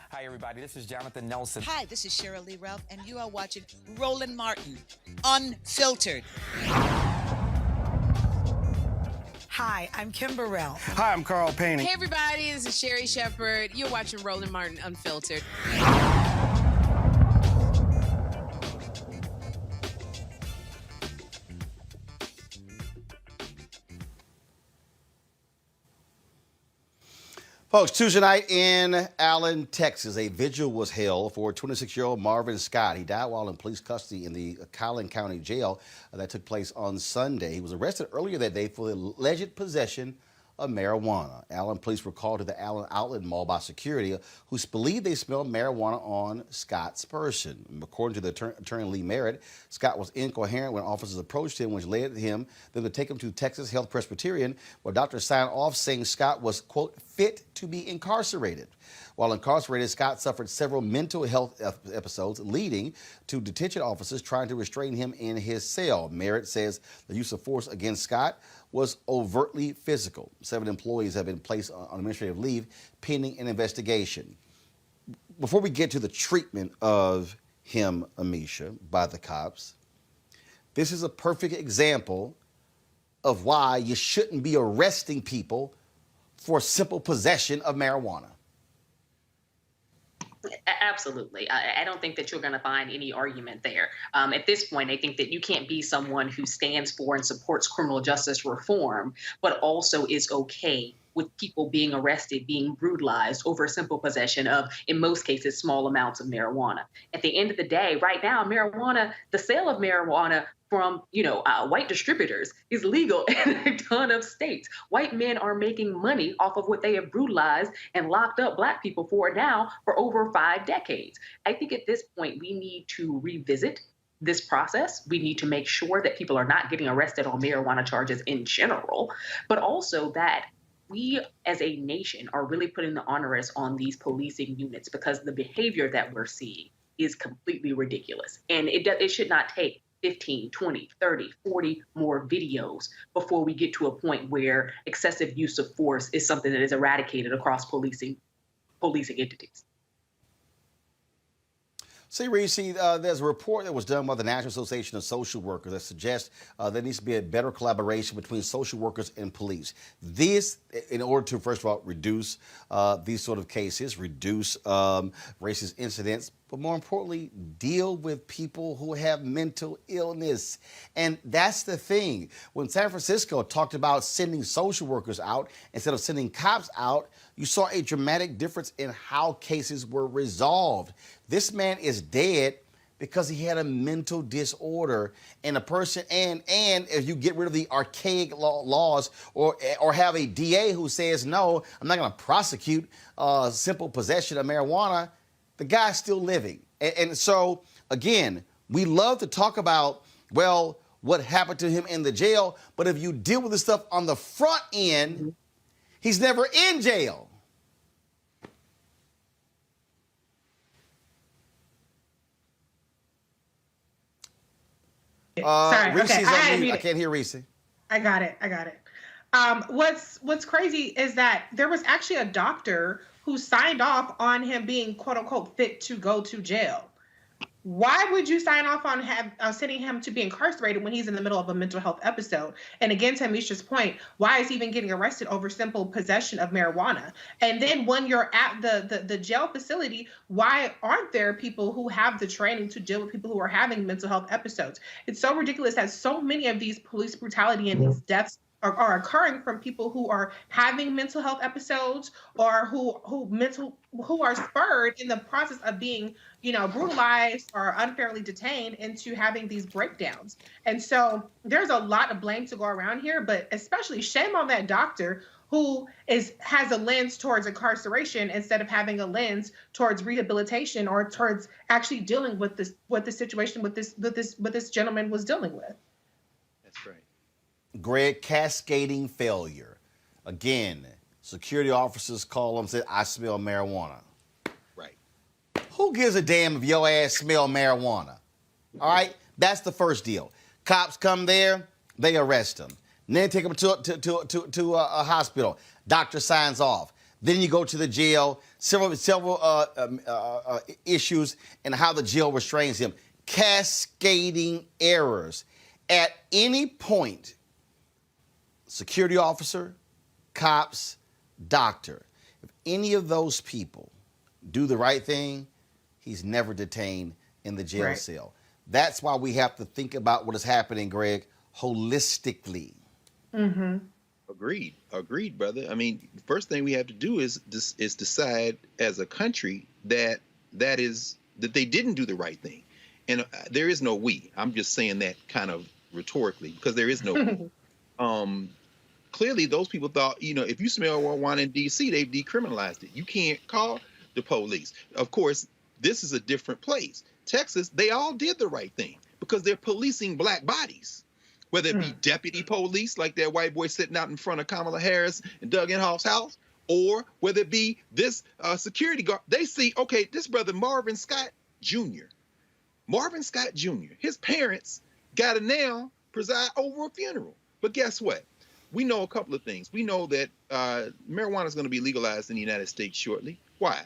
Hi, everybody. This is Jonathan Nelson. Hi, this is Cheryl Lee Ralph, and you are watching Roland Martin, Unfiltered. Hi, I'm Kim Burrell. Hi, I'm Carl Payne. Hey, everybody. This is Sherry Shepard. You're watching Roland Martin, Unfiltered. Folks, Tuesday night in Allen, Texas, a vigil was held for 26-year-old Marvin Scott. He died while in police custody in the Collin County Jail. That took place on Sunday. He was arrested earlier that day for the alleged possession of marijuana. Allen police were called to the Allen Outlet Mall by security who believed they smelled marijuana on Scott's person. According to the attorney Lee Merritt, Scott was incoherent when officers approached him, which led them to take him to Texas Health Presbyterian, where doctors signed off saying Scott was, quote, fit to be incarcerated. While incarcerated, Scott suffered several mental health episodes, leading to detention officers trying to restrain him in his cell. Merritt says the use of force against Scott was overtly physical. 7 employees have been placed on administrative leave pending an investigation. Before we get to the treatment of him, Amisha, by the cops, this is a perfect example of why you shouldn't be arresting people for simple possession of marijuana. Absolutely. I don't think that you're going to find any argument there. At this point, I think that you can't be someone who stands for and supports criminal justice reform, but also is okay with people being arrested, being brutalized over simple possession of, in most cases, small amounts of marijuana. At the end of the day, right now, marijuana, the sale of marijuana from, white distributors is legal in a ton of states. White men are making money off of what they have brutalized and locked up Black people for now for over 5 decades. I think at this point, we need to revisit this process. We need to make sure that people are not getting arrested on marijuana charges in general, but also that we as a nation are really putting the onerous on these policing units because the behavior that we're seeing is completely ridiculous. And it should not take 15, 20, 30, 40 more videos before we get to a point where excessive use of force is something that is eradicated across policing entities. See, Reese, there's a report that was done by the National Association of Social Workers that suggests there needs to be a better collaboration between social workers and police. This, in order to, first of all, reduce these sort of cases, reduce racist incidents, but more importantly, deal with people who have mental illness. And that's the thing. When San Francisco talked about sending social workers out instead of sending cops out, you saw a dramatic difference in how cases were resolved. This man is dead because he had a mental disorder, and a person, and if you get rid of the archaic laws or have a DA who says, no, I'm not gonna prosecute simple possession of marijuana, the guy's still living. And so, again, we love to talk about, well, what happened to him in the jail, but if you deal with the stuff on the front end, he's never in jail. Sorry, Reese's okay. on mute. I can't hear Reese. I got it. What's crazy is that there was actually a doctor who signed off on him being quote unquote fit to go to jail. Why would you sign off on sending him to be incarcerated when he's in the middle of a mental health episode? And again, to Misha's point, why is he even getting arrested over simple possession of marijuana? And then when you're at the jail facility, why aren't there people who have the training to deal with people who are having mental health episodes? It's so ridiculous that so many of these police brutality and these deaths are occurring from people who are having mental health episodes or who are spurred in the process of being, brutalized or unfairly detained into having these breakdowns. And so there's a lot of blame to go around here, but especially shame on that doctor who has a lens towards incarceration instead of having a lens towards rehabilitation or towards actually dealing with the situation with this gentleman was dealing with. That's right. Greg, cascading failure. Again, security officers call them and say, I smell marijuana. Right. Who gives a damn if your ass smell marijuana? All right? That's the first deal. Cops come there, they arrest them. And then take them to a hospital. Doctor signs off. Then you go to the jail. Several issues and how the jail restrains him. Cascading errors. At any point, security officer, cops, doctor, if any of those people do the right thing, he's never detained in the jail cell. That's why we have to think about what is happening, Greg, holistically. Mm-hmm. Agreed, brother. I mean, the first thing we have to do is decide as a country that they didn't do the right thing. And there is no we. I'm just saying that kind of rhetorically because there is no we. Clearly, those people thought, if you smell marijuana in D.C., they've decriminalized it. You can't call the police. Of course, this is a different place. Texas, they all did the right thing because they're policing black bodies, whether it be deputy police like that white boy sitting out in front of Kamala Harris and Doug Inhofe's house, or whether it be this security guard. They see, okay, this brother Marvin Scott Jr., his parents got to now preside over a funeral. But guess what? We know a couple of things. We know that marijuana is going to be legalized in the United States shortly. Why?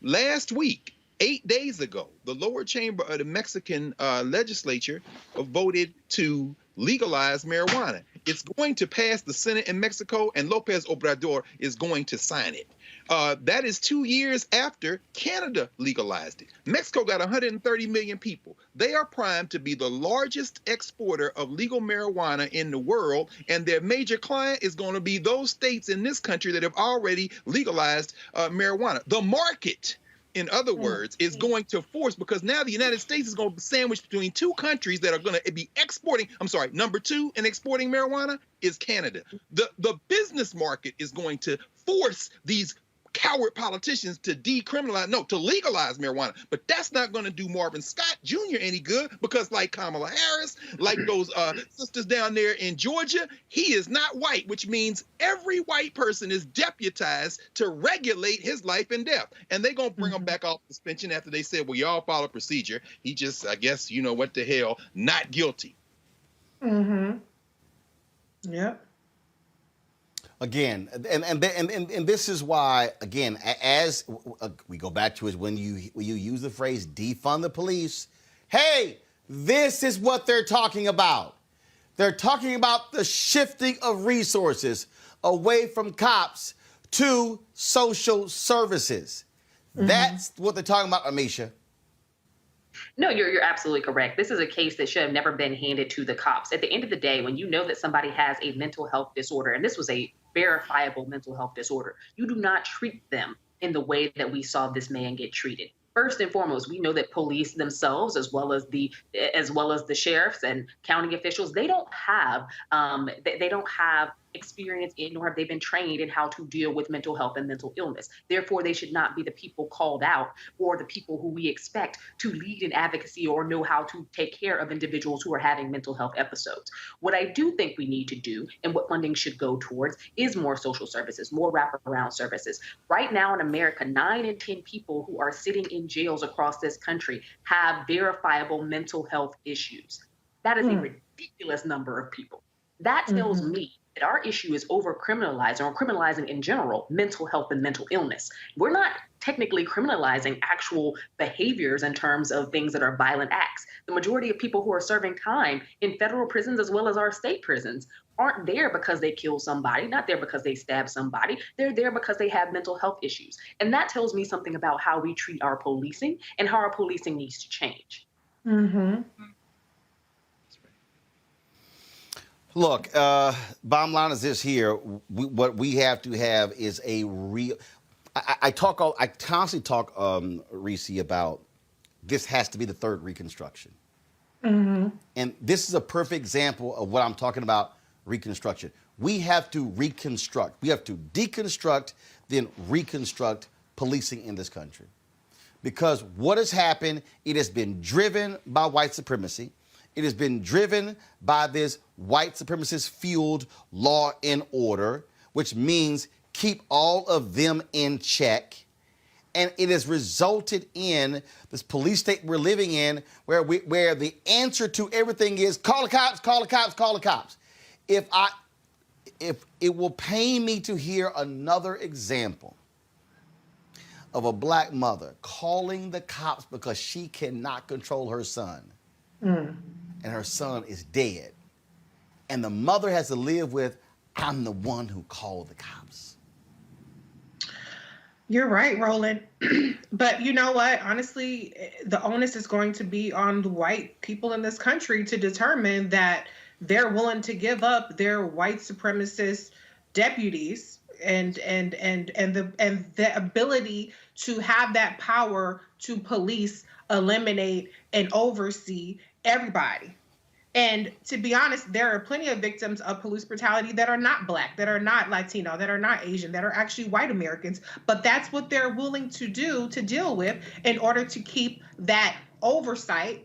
Last week, 8 days ago, the lower chamber of the Mexican legislature voted to legalize marijuana. It's going to pass the Senate in Mexico, and Lopez Obrador is going to sign it. That is 2 years after Canada legalized it. Mexico got 130 million people. They are primed to be the largest exporter of legal marijuana in the world, and their major client is going to be those states in this country that have already legalized marijuana. The market, in other words, is going to force, because now the United States is going to be sandwiched between two countries that are going to be exporting. I'm sorry, number two in exporting marijuana is Canada. The business market is going to force these coward politicians to legalize marijuana. But that's not going to do Marvin Scott Jr. any good, because like Kamala Harris, like those sisters down there in Georgia, he is not white, which means every white person is deputized to regulate his life and death. And they're going to bring him back off suspension after they said, well, y'all follow procedure. He just, I guess, what the hell, not guilty. Mm-hmm. Yep. Again, and this is why, again, as we go back to is when you use the phrase defund the police, hey, this is what they're talking about. They're talking about the shifting of resources away from cops to social services. Mm-hmm. That's what they're talking about, Amisha. No, you're absolutely correct. This is a case that should have never been handed to the cops. At the end of the day, when you know that somebody has a mental health disorder, and this was a verifiable mental health disorder, you do not treat them in the way that we saw this man get treated. First and foremost, we know that police themselves, as well as the sheriffs and county officials, they don't have experience in, nor have they been trained in how to deal with mental health and mental illness. Therefore, they should not be the people called out or the people who we expect to lead in advocacy or know how to take care of individuals who are having mental health episodes. What I do think we need to do, and what funding should go towards, is more social services, more wraparound services. Right now in America, 9 in 10 people who are sitting in jails across this country have verifiable mental health issues. That is a ridiculous number of people. That tells me that our issue is over-criminalizing, or criminalizing in general, mental health and mental illness. We're not technically criminalizing actual behaviors in terms of things that are violent acts. The majority of people who are serving time in federal prisons as well as our state prisons aren't there because they killed somebody, not there because they stabbed somebody. They're there because they have mental health issues. And that tells me something about how we treat our policing and how our policing needs to change. Mm-hmm. Look, bottom line is this here. What we have to have is a real... I constantly talk, Reese, about this has to be the third Reconstruction. Mm-hmm. And this is a perfect example of what I'm talking about, Reconstruction. we have to reconstruct. We have to deconstruct, then reconstruct policing in this country. Because what has happened, it has been driven by white supremacy. It has been driven by this white supremacist-fueled law and order, which means keep all of them in check. And it has resulted in this police state we're living in where the answer to everything is call the cops, call the cops, call the cops. If it will pain me to hear another example of a black mother calling the cops because she cannot control her son. And her son is dead. And the mother has to live with, I'm the one who called the cops. You're right, Roland. But you know what? Honestly, the onus is going to be on the white people in this country to determine that they're willing to give up their white supremacist deputies and the ability to have that power to police, eliminate, and oversee everybody. And to be honest, there are plenty of victims of police brutality that are not black, that are not Latino, that are not Asian, that are actually white Americans. But that's what they're willing to do to deal with in order to keep that oversight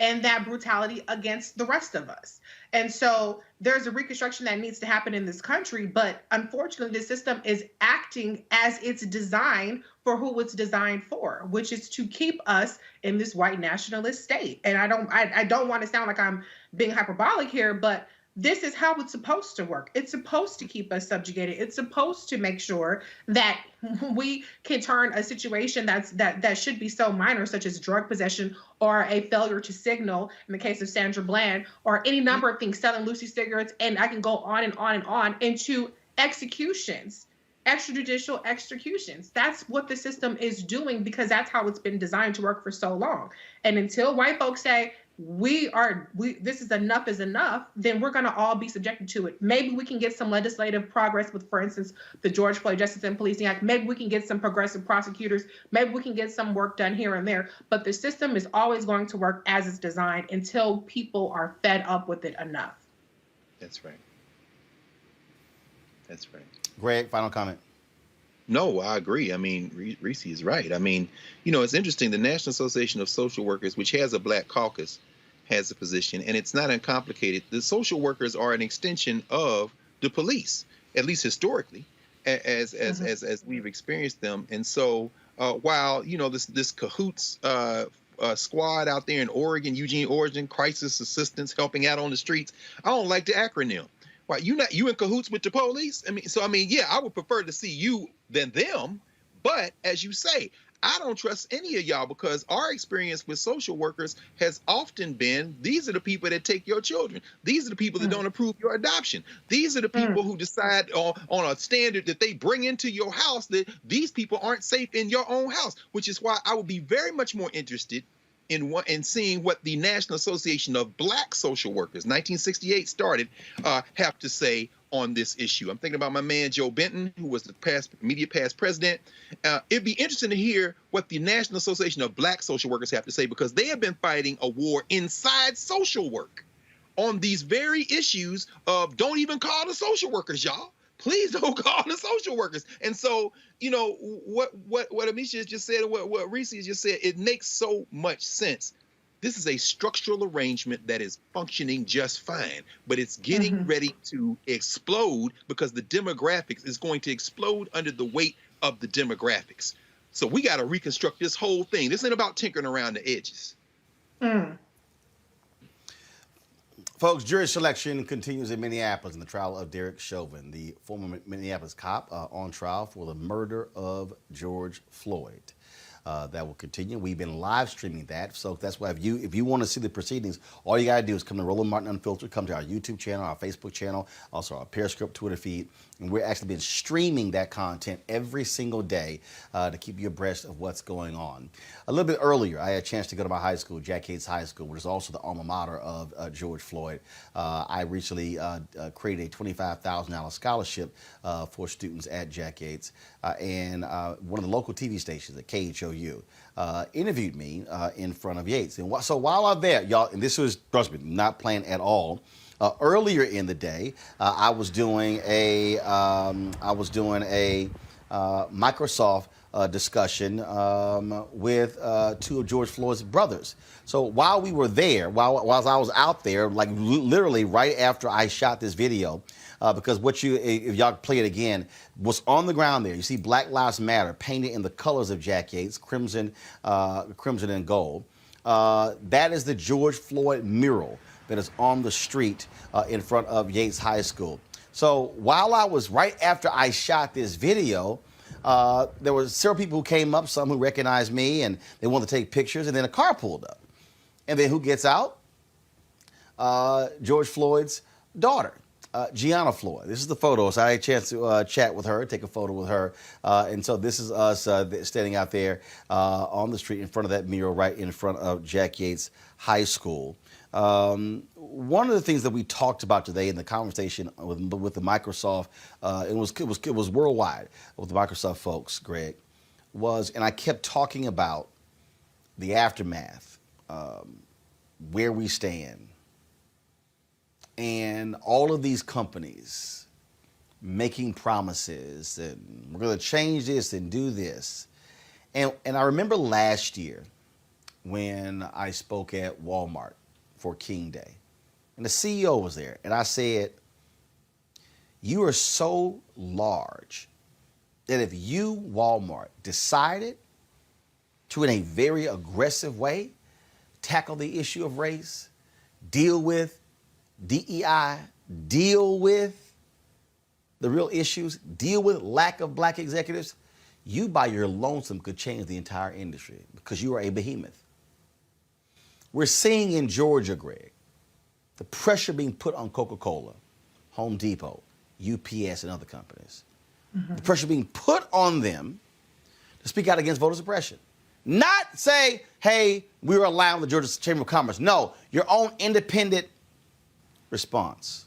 and that brutality against the rest of us. And so there's a reconstruction that needs to happen in this country, but unfortunately the system is acting as it's designed for who it's designed for, which is to keep us in this white nationalist state. And I don't want to sound like I'm being hyperbolic here, but this is how it's supposed to work. It's supposed to keep us subjugated. It's supposed to make sure that we can turn a situation that should be so minor, such as drug possession or a failure to signal, in the case of Sandra Bland, or any number of things, selling Lucy cigarettes, and I can go on and on and on, into executions, extrajudicial executions. That's what the system is doing because that's how it's been designed to work for so long. And until white folks say, this is enough, then we're going to all be subjected to it. Maybe we can get some legislative progress with, for instance, the George Floyd Justice and Policing Act. Maybe we can get some progressive prosecutors. Maybe we can get some work done here and there. But the system is always going to work as it's designed until people are fed up with it enough. That's right. That's right. Greg, final comment. No, I agree. I mean, Reese is right. I mean, it's interesting. The National Association of Social Workers, which has a black caucus, has a position, and it's not uncomplicated. The social workers are an extension of the police, at least historically, as we've experienced them. And so, while this cahoots squad out there in Oregon, Eugene, Oregon, crisis assistance, helping out on the streets, I don't like the acronym. Why you in cahoots with the police? Yeah, I would prefer to see you than them. But as you say, I don't trust any of y'all because our experience with social workers has often been, these are the people that take your children. These are the people that don't approve your adoption. These are the people who decide on a standard that they bring into your house that these people aren't safe in your own house, which is why I would be very much more interested in seeing what the National Association of Black Social Workers, 1968 started, have to say on this issue. I'm thinking about my man Joe Benton, who was the immediate past president. It'd be interesting to hear what the National Association of Black Social Workers have to say, because they have been fighting a war inside social work on these very issues of don't even call the social workers, y'all. Please don't call the social workers. And so, what Amisha just said and what Reese just said, it makes so much sense. This is a structural arrangement that is functioning just fine, but it's getting ready to explode because the demographics is going to explode under the weight of the demographics. So we got to reconstruct this whole thing. This ain't about tinkering around the edges. Folks, jury selection continues in Minneapolis in the trial of Derek Chauvin, the former Minneapolis cop on trial for the murder of George Floyd. That will continue. We've been live streaming that, so that's why if you want to see the proceedings, all you got to do is come to Roland Martin Unfiltered, come to our YouTube channel, our Facebook channel, also our Periscope Twitter feed, and we're actually been streaming that content every single day to keep you abreast of what's going on. A little bit earlier, I had a chance to go to my high school, Jack Yates High School, which is also the alma mater of George Floyd. I recently created a $25,000 scholarship for students at Jack Yates, and one of the local TV stations at KHOU interviewed me in front of Yates. And so while I'm there, y'all, and this was, trust me, not planned at all, Earlier in the day, I was doing a Microsoft discussion with two of George Floyd's brothers. So while we were there, while I was out there, like literally right after I shot this video, because if y'all play it again, what's on the ground there, you see Black Lives Matter painted in the colors of Jack Yates, crimson and gold. That is the George Floyd mural that is on the street in front of Yates High School. So while I was right after I shot this video, there were several people who came up, some who recognized me, and they wanted to take pictures, and then a car pulled up. And then who gets out? George Floyd's daughter, Gianna Floyd. This is the photo. So I had a chance to chat with her, take a photo with her. And so this is us standing out there on the street in front of that mural right in front of Jack Yates High School. One of the things that we talked about today in the conversation with the Microsoft, it was worldwide with the Microsoft folks, Greg, and I kept talking about the aftermath, where we stand, and all of these companies making promises and we're going to change this and do this. And I remember last year when I spoke at Walmart for King Day, and the CEO was there, and I said, you are so large that if you, Walmart, decided to, in a very aggressive way, tackle the issue of race, deal with DEI, deal with the real issues, deal with lack of black executives, you by your lonesome could change the entire industry because you are a behemoth. We're seeing in Georgia, Greg, the pressure being put on Coca-Cola, Home Depot, UPS, and other companies. The pressure being put on them to speak out against voter suppression. Not say, hey, we're allowing the Georgia Chamber of Commerce. No, your own independent response.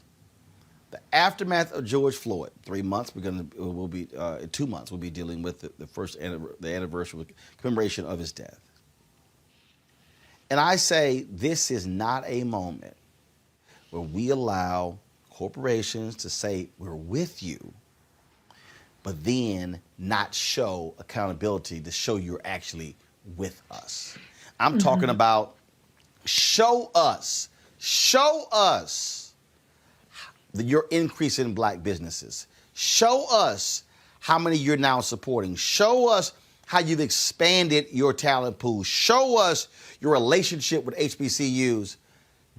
The aftermath of George Floyd, 3 months, in 2 months, we'll be dealing with the anniversary commemoration of his death. And I say this is not a moment where we allow corporations to say we're with you, but then not show accountability to show you're actually with us. I'm talking about show us your increase in black businesses. Show us how many you're now supporting. Show us how you've expanded your talent pool. Show us your relationship with HBCUs.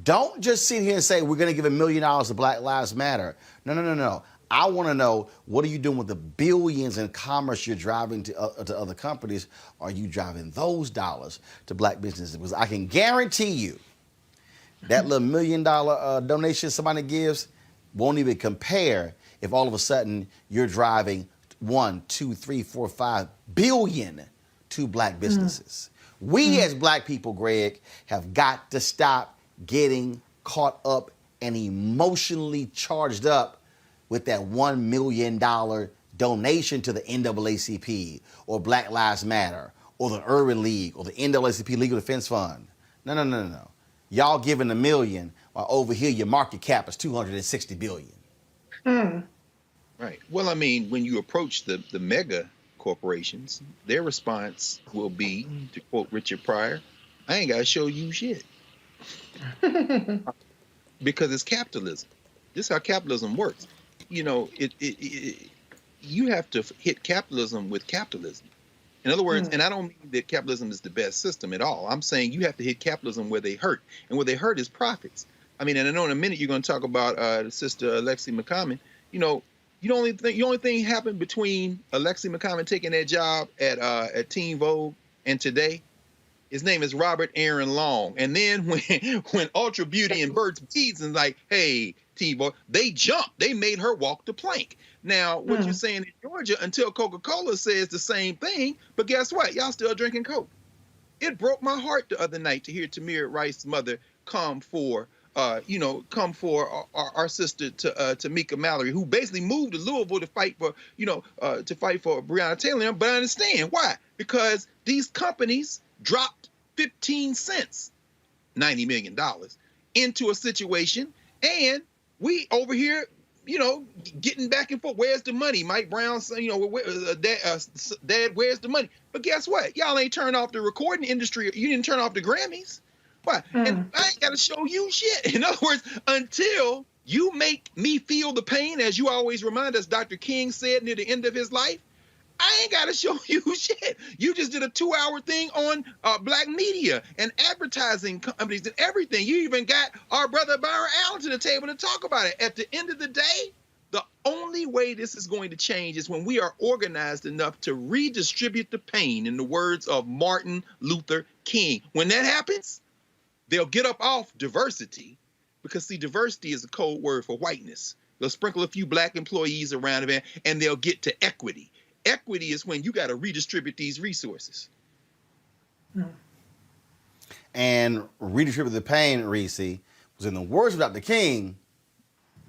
Don't just sit here and say, we're going to give $1 million to Black Lives Matter. No. I want to know, what are you doing with the billions in commerce you're driving to other companies? Are you driving those dollars to black businesses? Because I can guarantee you that little $1 million donation somebody gives won't even compare if all of a sudden you're driving 1, 2, 3, 4, 5 billion to black businesses. We as black people, Greg, have got to stop getting caught up and emotionally charged up with that $1 million donation to the NAACP or Black Lives Matter or the Urban League or the NAACP Legal Defense Fund. No. Y'all giving $1 million while over here your market cap is $260 billion. Right. Well, I mean, when you approach the mega corporations, their response will be, to quote Richard Pryor, I ain't got to show you shit. Because it's capitalism. This is how capitalism works. You know, you have to hit capitalism with capitalism. In other words, and I don't mean that capitalism is the best system at all. I'm saying you have to hit capitalism where they hurt. And where they hurt is profits. I mean, and I know in a minute you're going to talk about the sister Alexi McCommon. You know, the only thing happened between Alexi McCommon taking that job at Teen Vogue and today, his name is Robert Aaron Long. And then when Ultra Beauty and Burt's Bees and like, hey, Teen Vogue, they jumped. They made her walk the plank. Now, what you're saying in Georgia, until Coca-Cola says the same thing, but guess what? Y'all still drinking Coke. It broke my heart the other night to hear Tamir Rice's mother come for our sister Tamika Mallory, who basically moved to Louisville to fight for Breonna Taylor. But I understand why, because these companies dropped 15 cents, $90 million, into a situation, And we over here, getting back and forth. Where's the money? Mike Brown, Dad, where's the money? But guess what? Y'all ain't turned off the recording industry. You didn't turn off the Grammys. Why? And I ain't got to show you shit. In other words, until you make me feel the pain, as you always remind us, Dr. King said near the end of his life, I ain't got to show you shit. You just did a 2-hour thing on black media and advertising companies and everything. You even got our brother Byron Allen to the table to talk about it. At the end of the day, the only way this is going to change is when we are organized enough to redistribute the pain, in the words of Martin Luther King. When that happens, they'll get up off diversity, because, see, diversity is a code word for whiteness. They'll sprinkle a few black employees around it, and they'll get to equity. Equity is when you got to redistribute these resources. And redistribute the pain, Reese, was in the words of Dr. King,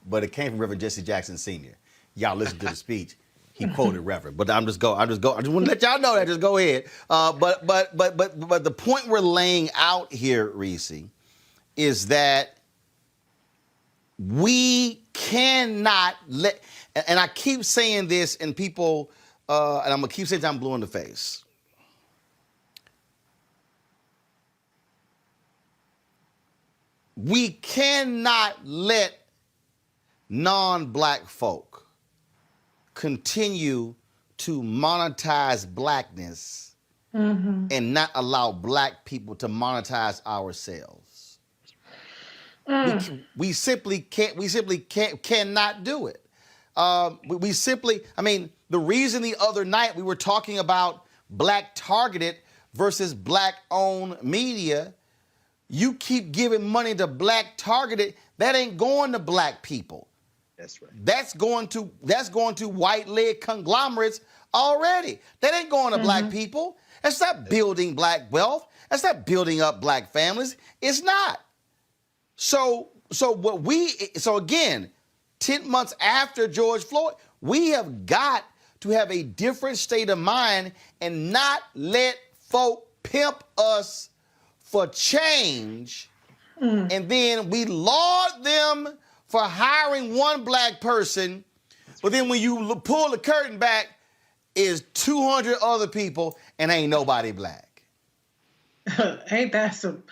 but it came from Reverend Jesse Jackson Sr. Y'all listen to the speech. He quoted Reverend, but I just want to let y'all know that. Just go ahead. But the point we're laying out here, Reese, is that we cannot let, and I keep saying this, and people, and I'm gonna keep saying I'm blue in the face. We cannot let non-black folk continue to monetize blackness and not allow black people to monetize ourselves. We simply cannot do it. We simply, I mean, the reason the other night we were talking about black targeted versus black owned media, you keep giving money to black targeted, that ain't going to black people. That's right. That's going to white-led conglomerates already. That ain't going to black people. That's not building black wealth. That's not building up black families. It's not. So again, 10 months after George Floyd, we have got to have a different state of mind and not let folk pimp us for change. And then we laud them for hiring one black person, but then when you pull the curtain back, is 200 other people and ain't nobody black. Ain't that some?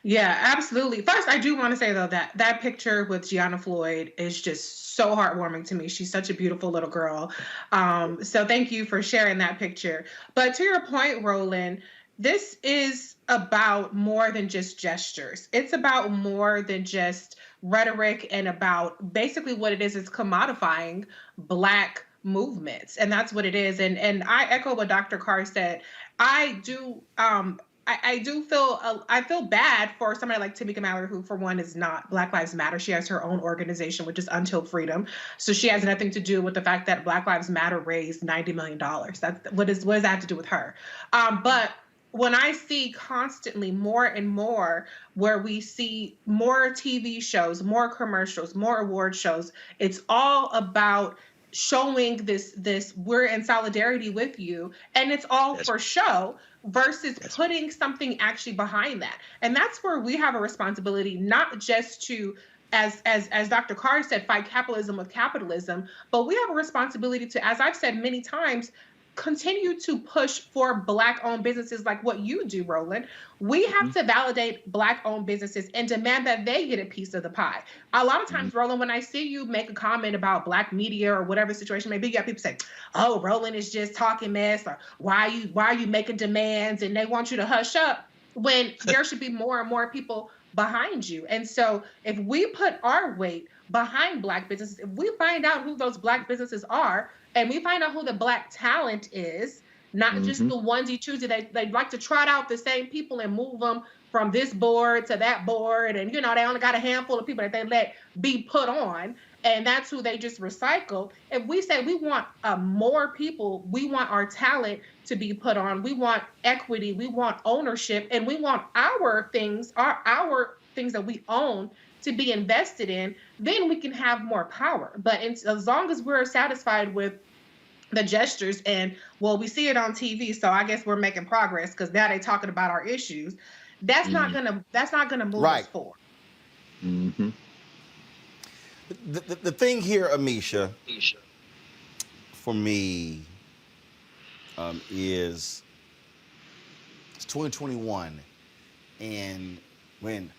Yeah, absolutely. First, I do want to say, though, that picture with Gianna Floyd is just so heartwarming to me. She's such a beautiful little girl. So thank you for sharing that picture. But to your point, Roland, this is about more than just gestures. It's about more than just rhetoric, and about basically what it is commodifying black movements. And that's what it is. And I echo what Dr. Carr said. I do feel bad for somebody like Tamika Mallory, who for one is not Black Lives Matter. She has her own organization, which is Until Freedom. So she has nothing to do with the fact that Black Lives Matter raised $90 million. What does that have to do with her? But when I see constantly more and more where we see more TV shows, more commercials, more award shows, it's all about showing this we're in solidarity with you, and it's all for show versus putting something actually behind that. And that's where we have a responsibility, not just to, as Dr. Carr said, fight capitalism with capitalism, but we have a responsibility to, as I've said many times, continue to push for Black-owned businesses like what you do, Roland. We have to validate Black-owned businesses and demand that they get a piece of the pie. A lot of times, Roland, when I see you make a comment about Black media or whatever the situation may be, you got people say, "Oh, Roland is just talking mess," or why are you making demands, and they want you to hush up, when there should be more and more people behind you. And so if we put our weight behind Black businesses, if we find out who those Black businesses are, and we find out who the Black talent is, not just the onesie twosie, they like to trot out the same people and move them from this board to that board. And, they only got a handful of people that they let be put on. And that's who they just recycle. If we say we want more people, we want our talent to be put on, we want equity, we want ownership, and we want our things that we own to be invested in, then we can have more power. But as long as we're satisfied with the gestures and, well, we see it on TV, so I guess we're making progress because now they're talking about our issues, that's not gonna move us forward. The thing here, Amisha, for me, is it's 2021, and when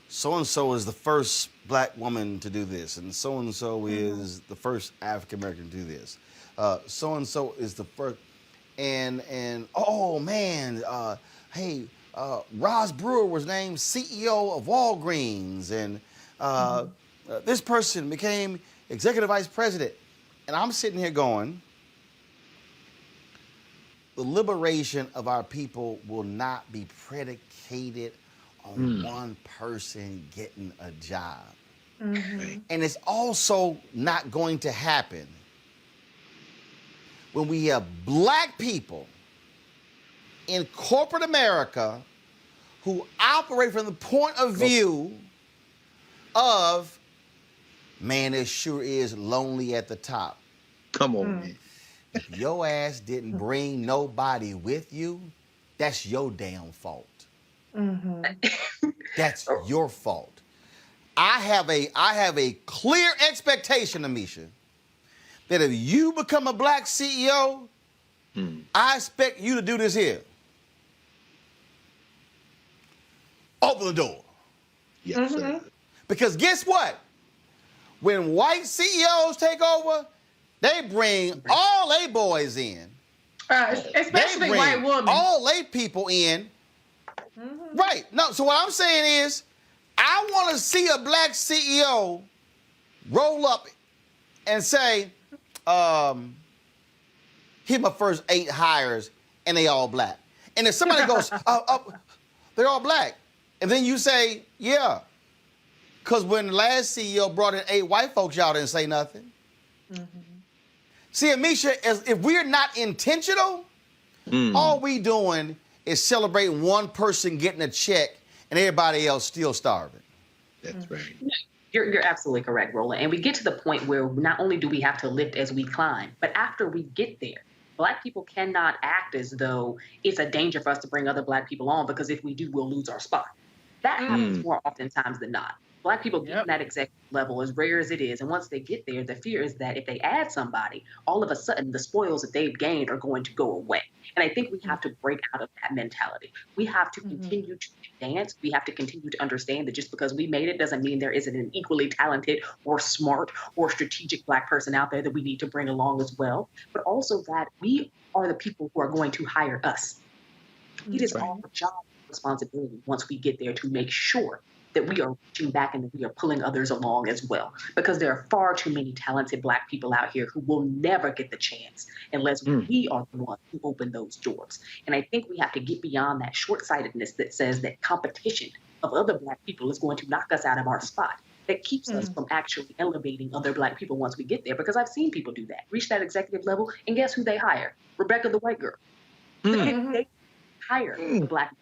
so-and-so is the first black woman to do this, and so-and-so is the first African-American to do this, so-and-so is the first, and oh man, hey, Ross Brewer was named CEO of Walgreens, and this person became executive vice president. And I'm sitting here going, the liberation of our people will not be predicated on one person getting a job. And it's also not going to happen when we have black people in corporate America who operate from the point of view of, man, it sure is lonely at the top. Come on, man. If your ass didn't bring nobody with you, that's your damn fault. That's your fault. I have a clear expectation, Amisha, that if you become a black CEO, I expect you to do this here. Open the door. Yes, sir. Because guess what? When white CEOs take over, they bring all they boys in. Especially they bring white women. all they people in. Right. No, so what I'm saying is, I want to see a black CEO roll up and say, here my first 8 hires, and they all black. And if somebody goes, they're all black. And then you say, yeah. Because when the last CEO brought in 8 white folks, y'all didn't say nothing. See, Amisha, if we're not intentional, all we doing is celebrating one person getting a check and everybody else still starving. That's right. You're absolutely correct, Roland. And we get to the point where not only do we have to lift as we climb, but after we get there, Black people cannot act as though it's a danger for us to bring other Black people on, because if we do, we'll lose our spot. That happens more oftentimes than not. Black people get to that executive level, as rare as it is. And once they get there, the fear is that if they add somebody, all of a sudden the spoils that they've gained are going to go away. And I think we have to break out of that mentality. We have to continue to advance. We have to continue to understand that just because we made it doesn't mean there isn't an equally talented or smart or strategic Black person out there that we need to bring along as well. But also that we are the people who are going to hire us. It is our job responsibility once we get there to make sure that we are reaching back and that we are pulling others along as well. Because there are far too many talented Black people out here who will never get the chance unless we are the ones who open those doors. And I think we have to get beyond that short-sightedness that says that competition of other Black people is going to knock us out of our spot. That keeps us from actually elevating other Black people once we get there. Because I've seen people do that, reach that executive level, and guess who they hire? Rebecca the white girl. They hire the Black.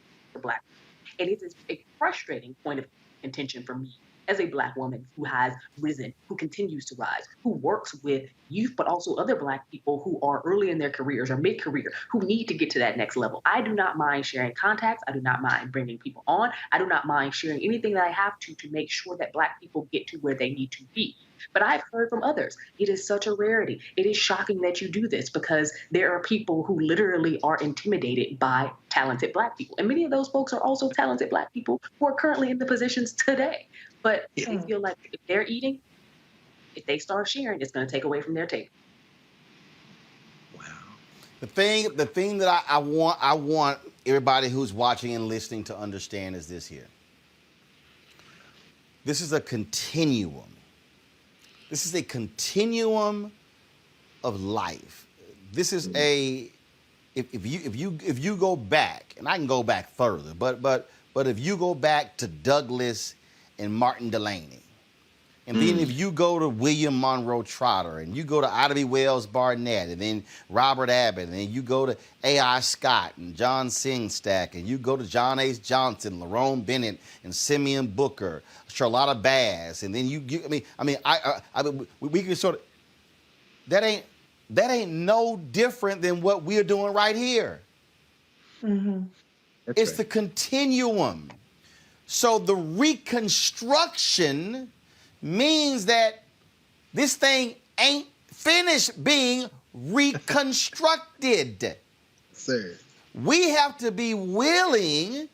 And it is a frustrating point of contention for me as a Black woman who has risen, who continues to rise, who works with youth, but also other Black people who are early in their careers or mid-career, who need to get to that next level. I do not mind sharing contacts. I do not mind bringing people on. I do not mind sharing anything that I have to make sure that Black people get to where they need to be. But I've heard from others, it is such a rarity. It is shocking that you do this, because there are people who literally are intimidated by talented Black people. And many of those folks are also talented Black people who are currently in the positions today. But they feel like if they're eating, if they start sharing, it's going to take away from their table. Wow. The thing that I want everybody who's watching and listening to understand is this here. This is a continuum. This is a continuum of life. This is if you go back, and I can go back further, but if you go back to Douglas and Martin Delany, and then if you go to William Monroe Trotter, and you go to Ida B. Wells Barnett, and then Robert Abbott, and then you go to A.I. Scott and John Singstack, and you go to John H. Johnson, Lerone Bennett, and Simeon Booker, Charlotta Bass, and then we can sort of, that ain't no different than what we're doing right here. It's the continuum. So the reconstruction means that This thing ain't finished being reconstructed. Sir. We have to be willing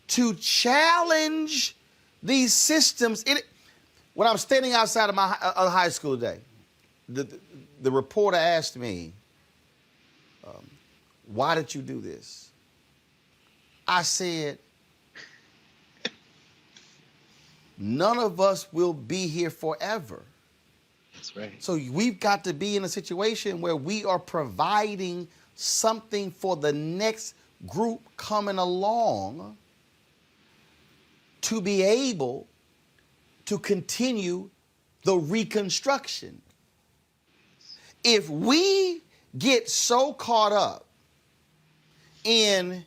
to challenge these systems. When I'm standing outside of my high school today, the reporter asked me, why did you do this? I said, none of us will be here forever. That's right. So we've got to be in a situation where we are providing something for the next group coming along to be able to continue the reconstruction. If we get so caught up in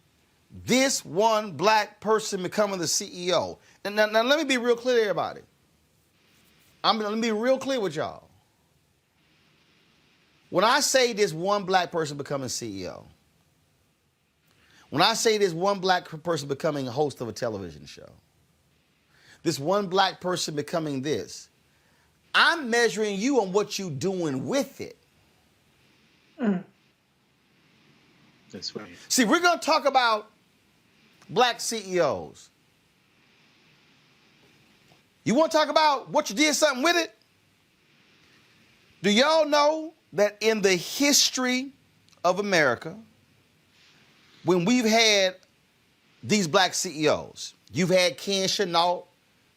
this one black person becoming the CEO, and now let me be real clear about it. Let me be real clear with y'all. When I say this one black person becoming CEO, when I say this one black person becoming a host of a television show, this one black person becoming this, I'm measuring you on what you're doing with it. That's right. See, we're going to talk about black CEOs. You want to talk about what you did something with it? Do y'all know that in the history of America, when we've had these black CEOs, you've had Ken Chenault,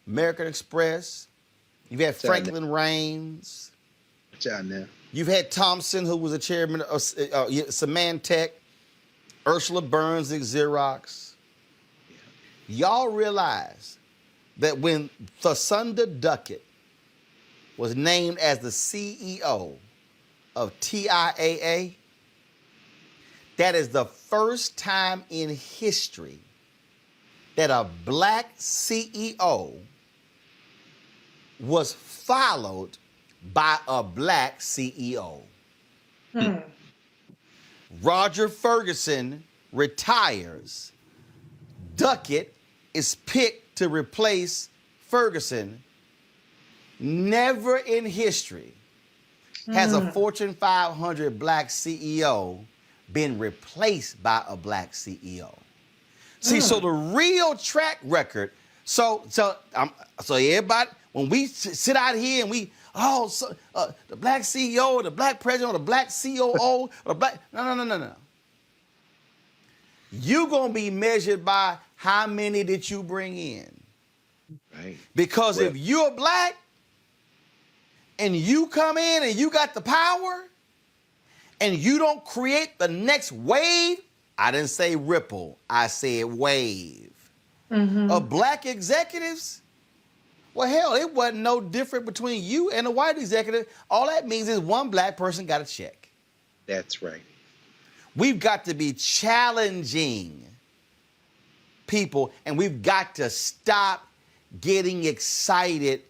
American Express, you've had Franklin Raines, you've had Thompson, who was a chairman of Symantec, Ursula Burns at Xerox. Y'all realize that when Thasunda Duckett was named as the CEO of TIAA, that is the first time in history that a black CEO was followed by a black CEO. Roger Ferguson retires. Duckett is picked to replace Ferguson. Never in history has a Fortune 500 black CEO been replaced by a black CEO. See, so the real track record, so everybody, when we sit out here and we, the black CEO, the black president, or the black COO, or the black, no. You're going to be measured by how many did you bring in. Right. Because if you're black and you come in and you got the power and you don't create the next wave, I didn't say ripple, I said wave, of black executives, well, hell, it wasn't no different between you and a white executive. All that means is one black person got a check. That's right. We've got to be challenging people, and we've got to stop getting excited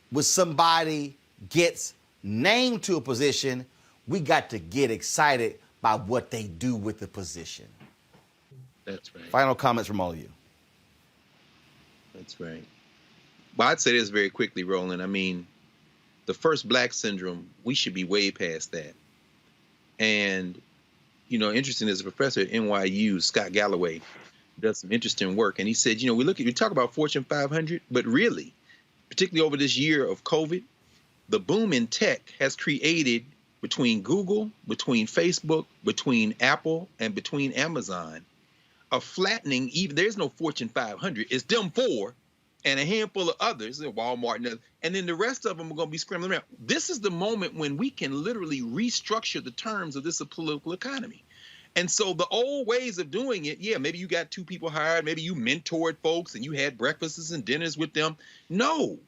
when somebody gets named to a position. We got to get excited by what they do with the position. That's right. Final comments from all of you. That's right. Well, I'd say this very quickly, Roland. I mean, the first black syndrome, we should be way past that. And, you know, interesting, as a professor at NYU, Scott Galloway, does some interesting work. And he said, you know, we talk about Fortune 500, but really, particularly over this year of COVID, the boom in tech has created, between Google, between Facebook, between Apple, and between Amazon, a flattening. Even there's no Fortune 500. It's them four and a handful of others, Walmart, and then the rest of them are going to be scrambling around. This is the moment when we can literally restructure the terms of this political economy. And so the old ways of doing it, yeah, maybe you got two people hired, maybe you mentored folks and you had breakfasts and dinners with them. No.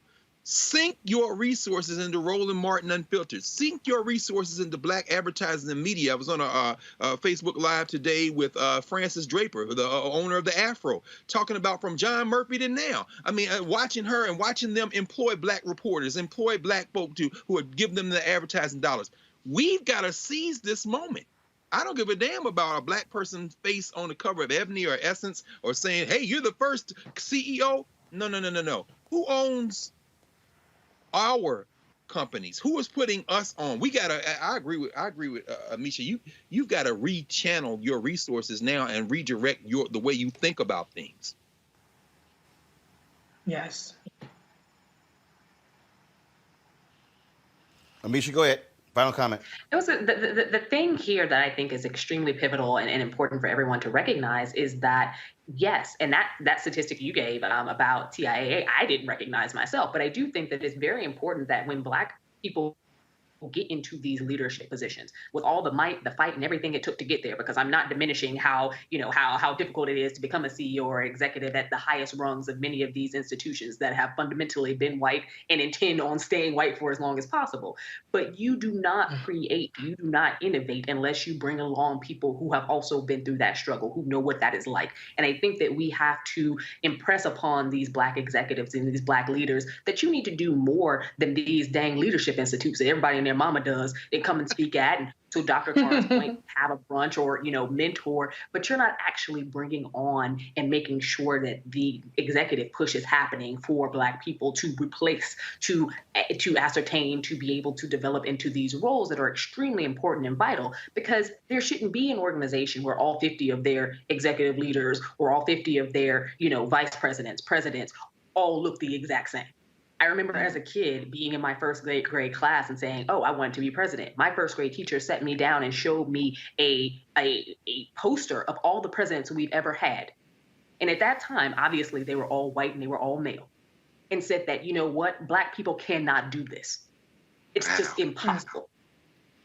Sink your resources into Roland Martin Unfiltered. Sink your resources into black advertising and media. I was on a Facebook Live today with Frances Draper, the owner of the Afro, talking about from John Murphy to now. I mean, watching her and watching them employ black reporters, employ black folk who would give them the advertising dollars. We've got to seize this moment. I don't give a damn about a black person's face on the cover of Ebony or Essence or saying, hey, you're the first CEO. No. Who owns our companies? Who is putting us on? We gotta. I agree with Amisha. You've got to rechannel your resources now and redirect the way you think about things. Yes. Amisha, go ahead. Final comment. It was the thing here that I think is extremely pivotal and important for everyone to recognize is that, yes, and that statistic you gave about TIAA, I didn't recognize myself, but I do think that it's very important that when Black people get into these leadership positions with all the might, the fight, and everything it took to get there, because I'm not diminishing how difficult it is to become a CEO or executive at the highest rungs of many of these institutions that have fundamentally been white and intend on staying white for as long as possible. But you do not create, you do not innovate unless you bring along people who have also been through that struggle, who know what that is like. And I think that we have to impress upon these Black executives and these Black leaders that you need to do more than these dang leadership institutes that everybody in their mama does and come and speak at. And to Dr. Carr's point, have a brunch or, mentor, but you're not actually bringing on and making sure that the executive push is happening for Black people to replace, to ascertain, to be able to develop into these roles that are extremely important and vital, because there shouldn't be an organization where all 50 of their executive leaders or all 50 of their, vice presidents, presidents all look the exact same. I remember as a kid being in my first grade class and saying, oh, I wanted to be president. My first grade teacher sat me down and showed me a poster of all the presidents we've ever had. And at that time, obviously, they were all white and they were all male, and said that, you know what, Black people cannot do this. It's just impossible.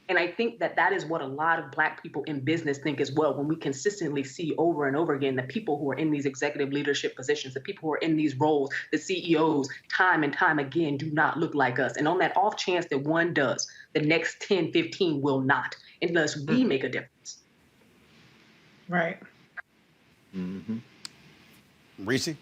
And I think that that is what a lot of Black people in business think as well, when we consistently see over and over again the people who are in these executive leadership positions, the people who are in these roles, the CEOs, time and time again, do not look like us. And on that off chance that one does, the next 10, 15 will not, unless we make a difference. Right. Mm-hmm. Reese?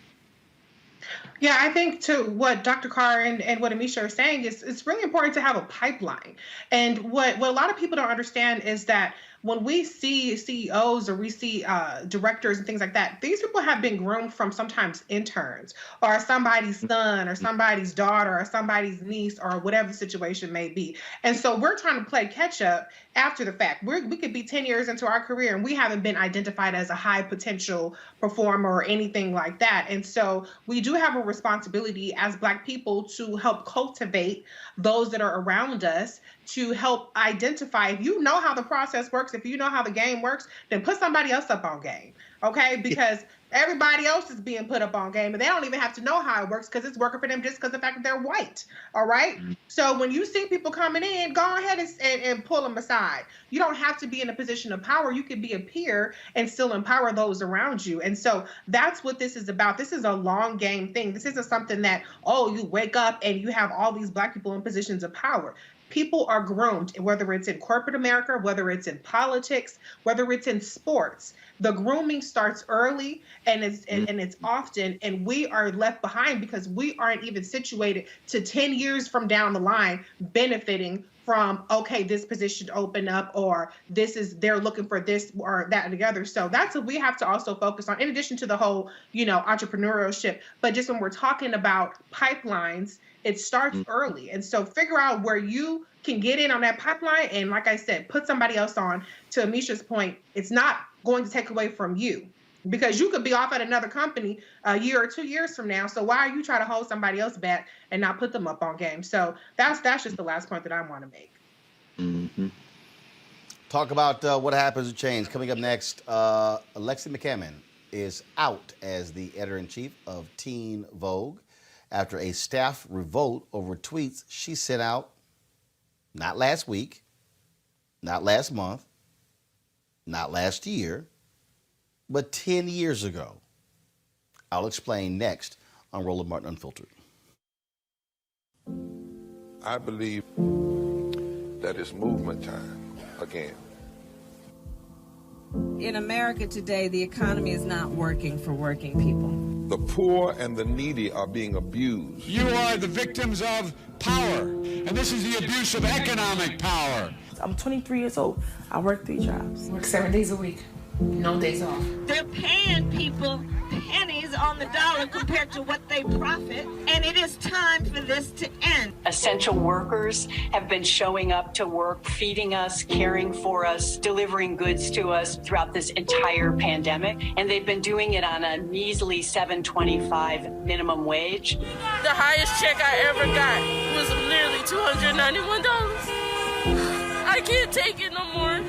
Yeah, I think to what Dr. Carr and what Amisha are saying is it's really important to have a pipeline. And what a lot of people don't understand is that when we see CEOs or we see directors and things like that, these people have been groomed from sometimes interns or somebody's son or somebody's daughter or somebody's niece or whatever the situation may be. And so we're trying to play catch up after the fact. We could be 10 years into our career and we haven't been identified as a high potential performer or anything like that. And so we do have a responsibility as Black people to help cultivate those that are around us, to help identify. If you know how the process works, if you know how the game works, then put somebody else up on game, okay? Because everybody else is being put up on game and they don't even have to know how it works because it's working for them just because of the fact that they're white, all right? So when you see people coming in, go ahead and pull them aside. You don't have to be in a position of power. You can be a peer and still empower those around you. And so that's what this is about. This is a long game thing. This isn't something that, oh, you wake up and you have all these Black people in positions of power. People are groomed, whether it's in corporate America, whether it's in politics, whether it's in sports. The grooming starts early and it's often, and we are left behind because we aren't even situated to 10 years from down the line benefiting from, okay, this position open up, or they're looking for this or that and the other. So that's what we have to also focus on, in addition to the whole, entrepreneurship. But just when we're talking about pipelines, it starts early. And so figure out where you can get in on that pipeline. And like I said, put somebody else on. To Amisha's point, it's not going to take away from you, because you could be off at another company a year or 2 years from now. So why are you trying to hold somebody else back and not put them up on game? So that's just the last point that I want to make. Mm-hmm. Talk about what happens to change. Coming up next, Alexi McCammon is out as the editor-in-chief of Teen Vogue after a staff revolt over tweets she sent out not last week, not last month, not last year, but 10 years ago. I'll explain next on Roland Martin Unfiltered. I believe that it's movement time again. In America today, the economy is not working for working people. The poor and the needy are being abused. You are the victims of power, and this is the abuse of economic power. I'm 23 years old. I work 3 jobs. Work 7 days a week, no days off. They're paying people pennies on the dollar compared to what they profit, and it is time for this to end. Essential workers have been showing up to work, feeding us, caring for us, delivering goods to us throughout this entire pandemic, and they've been doing it on a measly $7.25 minimum wage. The highest check I ever got was nearly $291. I can't take it no more.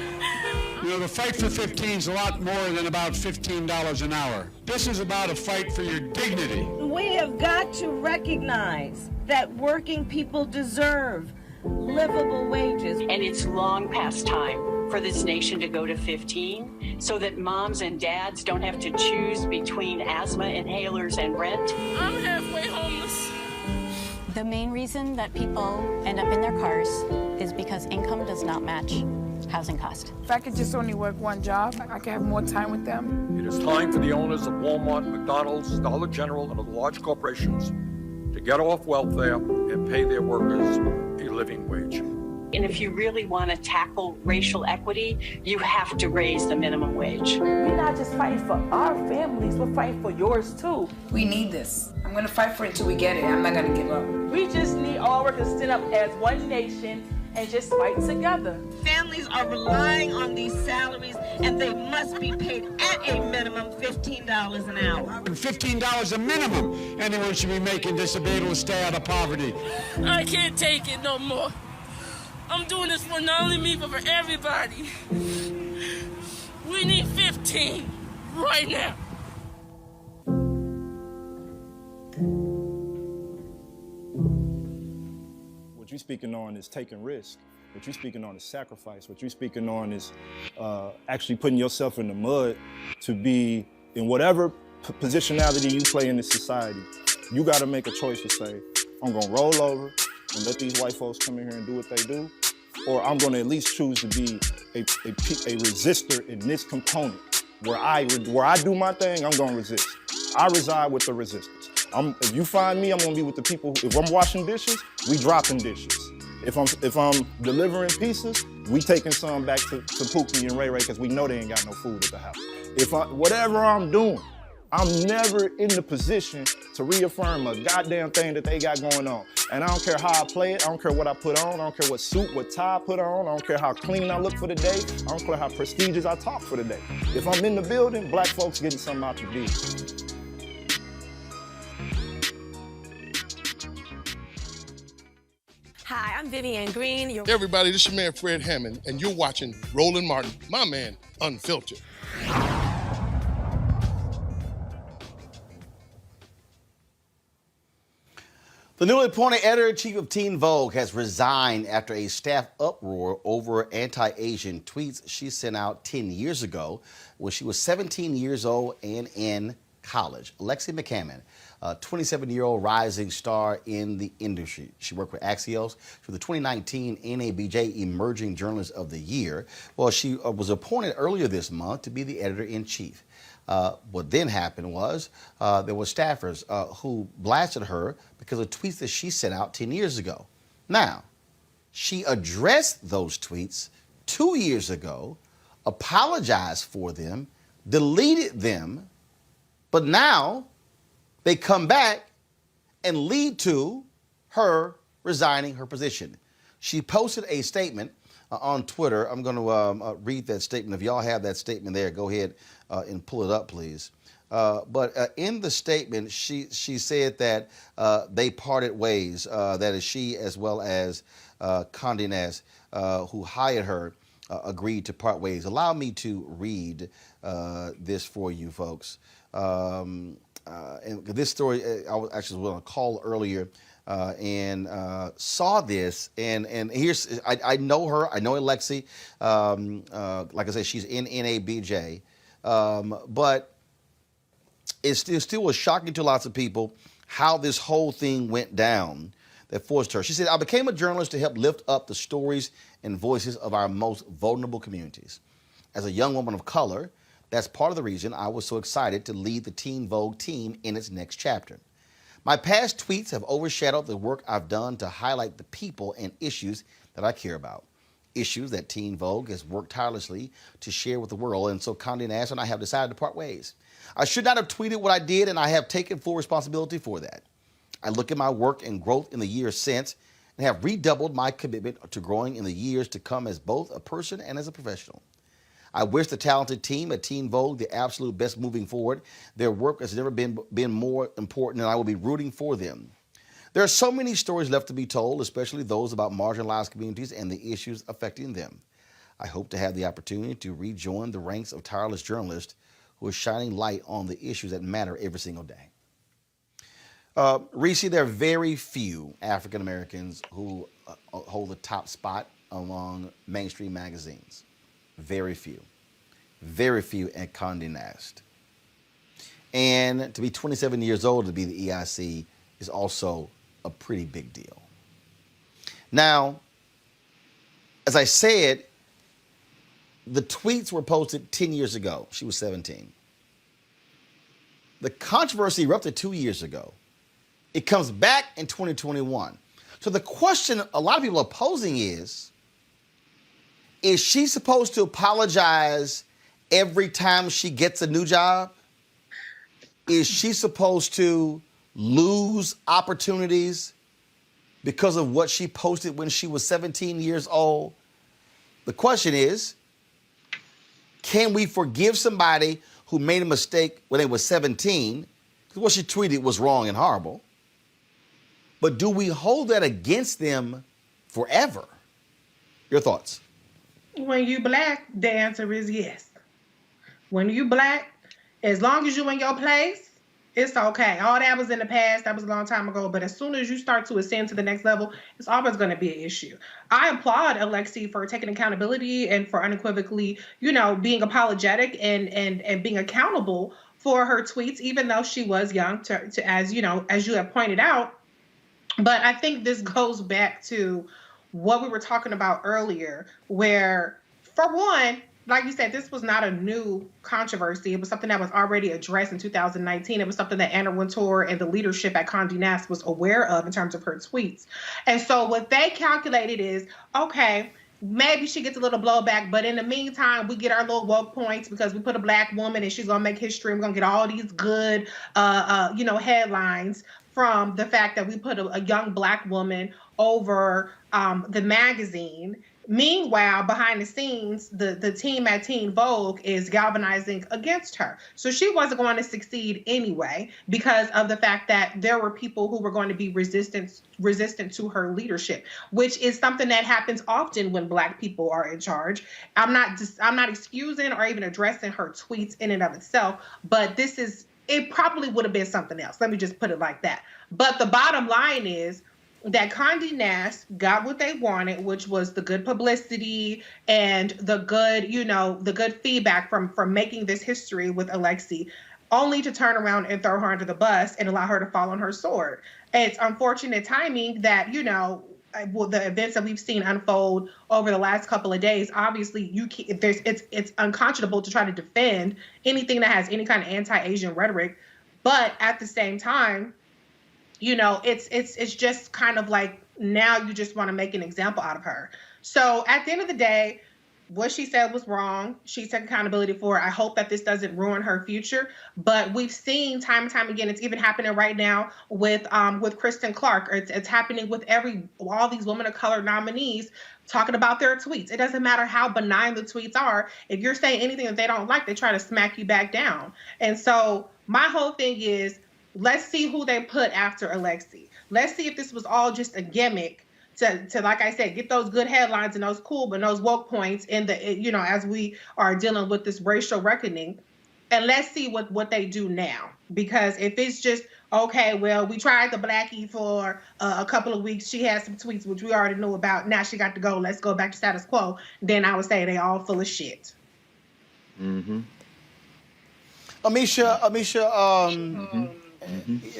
You know, the fight for 15 is a lot more than about $15 an hour. This is about a fight for your dignity. We have got to recognize that working people deserve livable wages. And it's long past time for this nation to go to 15 so that moms and dads don't have to choose between asthma inhalers and rent. I'm halfway homeless. The main reason that people end up in their cars is because income does not match housing cost. If I could just only work one job, I could have more time with them. It is time for the owners of Walmart, McDonald's, Dollar General, and other large corporations to get off welfare and pay their workers a living wage. And if you really want to tackle racial equity, you have to raise the minimum wage. We're not just fighting for our families, we're fighting for yours too. We need this. I'm going to fight for it until we get it. I'm not going to give up. We just need all workers to stand up as one nation and just fight together. Families are relying on these salaries, and they must be paid at a minimum $15 an hour. $15 a minimum. Anyone should be making this to be able to stay out of poverty. I can't take it no more. I'm doing this for not only me, but for everybody. We need 15 right now. What you're speaking on is taking risk. What you're speaking on is sacrifice. What you're speaking on is actually putting yourself in the mud to be in whatever positionality you play in this society. You got to make a choice to say, I'm going to roll over and let these white folks come in here and do what they do, or I'm going to at least choose to be a resistor in this component. Where I do my thing, I'm going to resist. I reside with the resistors. If you find me, I'm going to be with the people. If I'm washing dishes, we dropping dishes. If I'm delivering pieces, we taking some back to Pookie and Ray Ray because we know they ain't got no food at the house. Whatever I'm doing, I'm never in the position to reaffirm a goddamn thing that they got going on. And I don't care how I play it, I don't care what I put on, I don't care what suit, what tie I put on, I don't care how clean I look for the day, I don't care how prestigious I talk for the day. If I'm in the building, black folks getting something out the deal. Hi, I'm Vivian Green. Hey everybody, this is your man Fred Hammond, and you're watching Roland Martin, my man, Unfiltered. The newly appointed editor-in-chief of Teen Vogue has resigned after a staff uproar over anti-Asian tweets she sent out 10 years ago when she was 17 years old and in college. Alexi McCammon, a 27-year-old rising star in the industry. She worked with Axios for the 2019 NABJ Emerging Journalist of the Year. Well, she was appointed earlier this month to be the editor-in-chief. What then happened was there were staffers who blasted her because of tweets that she sent out 10 years ago. Now, she addressed those tweets 2 years ago, apologized for them, deleted them, but now they come back and lead to her resigning her position. She posted a statement on Twitter. I'm going to read that statement. If y'all have that statement there, go ahead and pull it up, please. But in the statement, she said that they parted ways. That is, she as well as Condé Nast, who hired her, agreed to part ways. Allow me to read this for you, folks. And this story, I was actually on a call earlier and saw this, and here's, I know her, I know Alexi, like I said, she's in NABJ, but it still was shocking to lots of people how this whole thing went down that forced her. She said, I became a journalist to help lift up the stories and voices of our most vulnerable communities. As a young woman of color, that's part of the reason I was so excited to lead the Teen Vogue team in its next chapter. My past tweets have overshadowed the work I've done to highlight the people and issues that I care about. issues that Teen Vogue has worked tirelessly to share with the world. And so Condé Nast and I have decided to part ways. I should not have tweeted what I did, and I have taken full responsibility for that. I look at my work and growth in the years since and have redoubled my commitment to growing in the years to come as both a person and as a professional. I wish the talented team at Teen Vogue the absolute best moving forward. Their work has never been more important, and I will be rooting for them. There are so many stories left to be told, especially those about marginalized communities and the issues affecting them. I hope to have the opportunity to rejoin the ranks of tireless journalists who are shining light on the issues that matter every single day. Reese, there are very few African Americans who hold the top spot among mainstream magazines. Very few. Very few at Condé Nast. And to be 27 years old to be the EIC is also a pretty big deal. Now, as I said, the tweets were posted 10 years ago. She was 17. The controversy erupted 2 years ago. It comes back in 2021. So the question a lot of people are posing is she supposed to apologize every time she gets a new job? Is she supposed to lose opportunities because of what she posted when she was 17 years old? The question is, can we forgive somebody who made a mistake when they were 17? Because what she tweeted was wrong and horrible. But do we hold that against them forever? Your thoughts? When you black, the answer is yes. When you black, as long as you in your place, it's okay. All that was in the past. That was a long time ago. But as soon as you start to ascend to the next level, it's always going to be an issue. I applaud Alexi for taking accountability and for unequivocally, being apologetic and being accountable for her tweets, even though she was young, to as you have pointed out. But I think this goes back to what we were talking about earlier, where, for one, like you said, this was not a new controversy. It was something that was already addressed in 2019. It was something that Anna Wintour and the leadership at Condé Nast was aware of in terms of her tweets. And so what they calculated is, okay, maybe she gets a little blowback, but in the meantime, we get our little woke points because we put a black woman and she's going to make history. We're going to get all these good, headlines from the fact that we put a young black woman over the magazine. Meanwhile, behind the scenes, the team at Teen Vogue is galvanizing against her. So she wasn't going to succeed anyway because of the fact that there were people who were going to be resistant to her leadership, which is something that happens often when black people are in charge. I'm not excusing or even addressing her tweets in and of itself, but it probably would have been something else. Let me just put it like that. But the bottom line is that Condé Nast got what they wanted, which was the good publicity and the good feedback from making this history with Alexi, only to turn around and throw her under the bus and allow her to fall on her sword. It's unfortunate timing that, the events that we've seen unfold over the last couple of days. Obviously, it's unconscionable to try to defend anything that has any kind of anti-Asian rhetoric, but at the same time, it's just kind of like now you just want to make an example out of her. So at the end of the day, what she said was wrong. She took accountability for it. I hope that this doesn't ruin her future. But we've seen time and time again, it's even happening right now with Kristen Clark. It's happening with all these women of color nominees talking about their tweets. It doesn't matter how benign the tweets are. If you're saying anything that they don't like, they try to smack you back down. And so my whole thing is, let's see who they put after Alexi. Let's see if this was all just a gimmick to like I said, get those good headlines and those woke points in the, as we are dealing with this racial reckoning. And let's see what they do now. Because if it's just, okay, well, we tried the Blackie for a couple of weeks. She had some tweets, which we already knew about. Now she got to go. Let's go back to status quo. Then I would say they all full of shit. Mm-hmm. Amisha,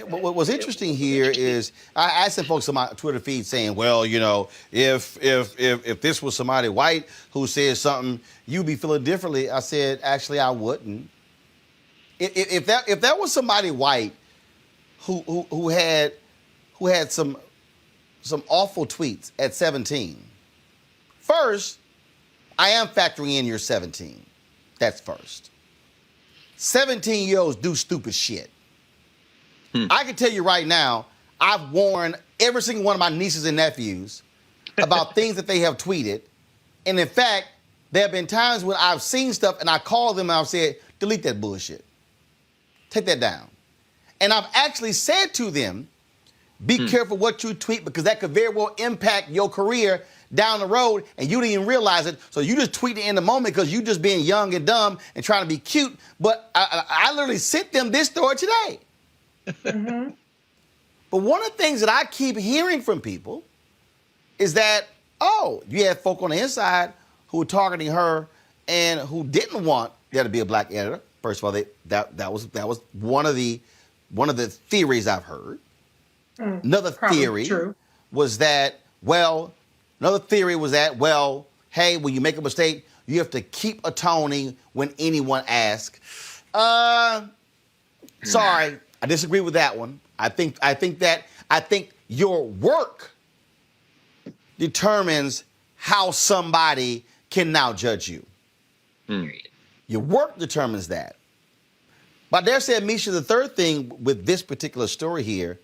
what was interesting here is I asked some folks on my Twitter feed saying, well, if this was somebody white who said something, you'd be feeling differently. I said, actually, I wouldn't. If that was somebody white who had some awful tweets at 17, first, I am factoring in you're 17. That's first. 17-year-olds do stupid shit. I can tell you right now, I've warned every single one of my nieces and nephews about things that they have tweeted. And in fact, there have been times when I've seen stuff and I called them and I've said, delete that bullshit. Take that down. And I've actually said to them, be careful what you tweet because that could very well impact your career down the road and you didn't even realize it. So you just tweet it in the moment because you just being young and dumb and trying to be cute. But I literally sent them this story today. But one of the things that I keep hearing from people is that, oh, you had folk on the inside who were targeting her and who didn't want there to be a black editor. First of all, that was one of the theories I've heard. Another theory was that, hey, when you make a mistake, you have to keep atoning when anyone asks. Sorry, I disagree with that one. I think your work determines how somebody can now judge you. Your work determines that. But I dare say, Misha, the third thing with this particular story here,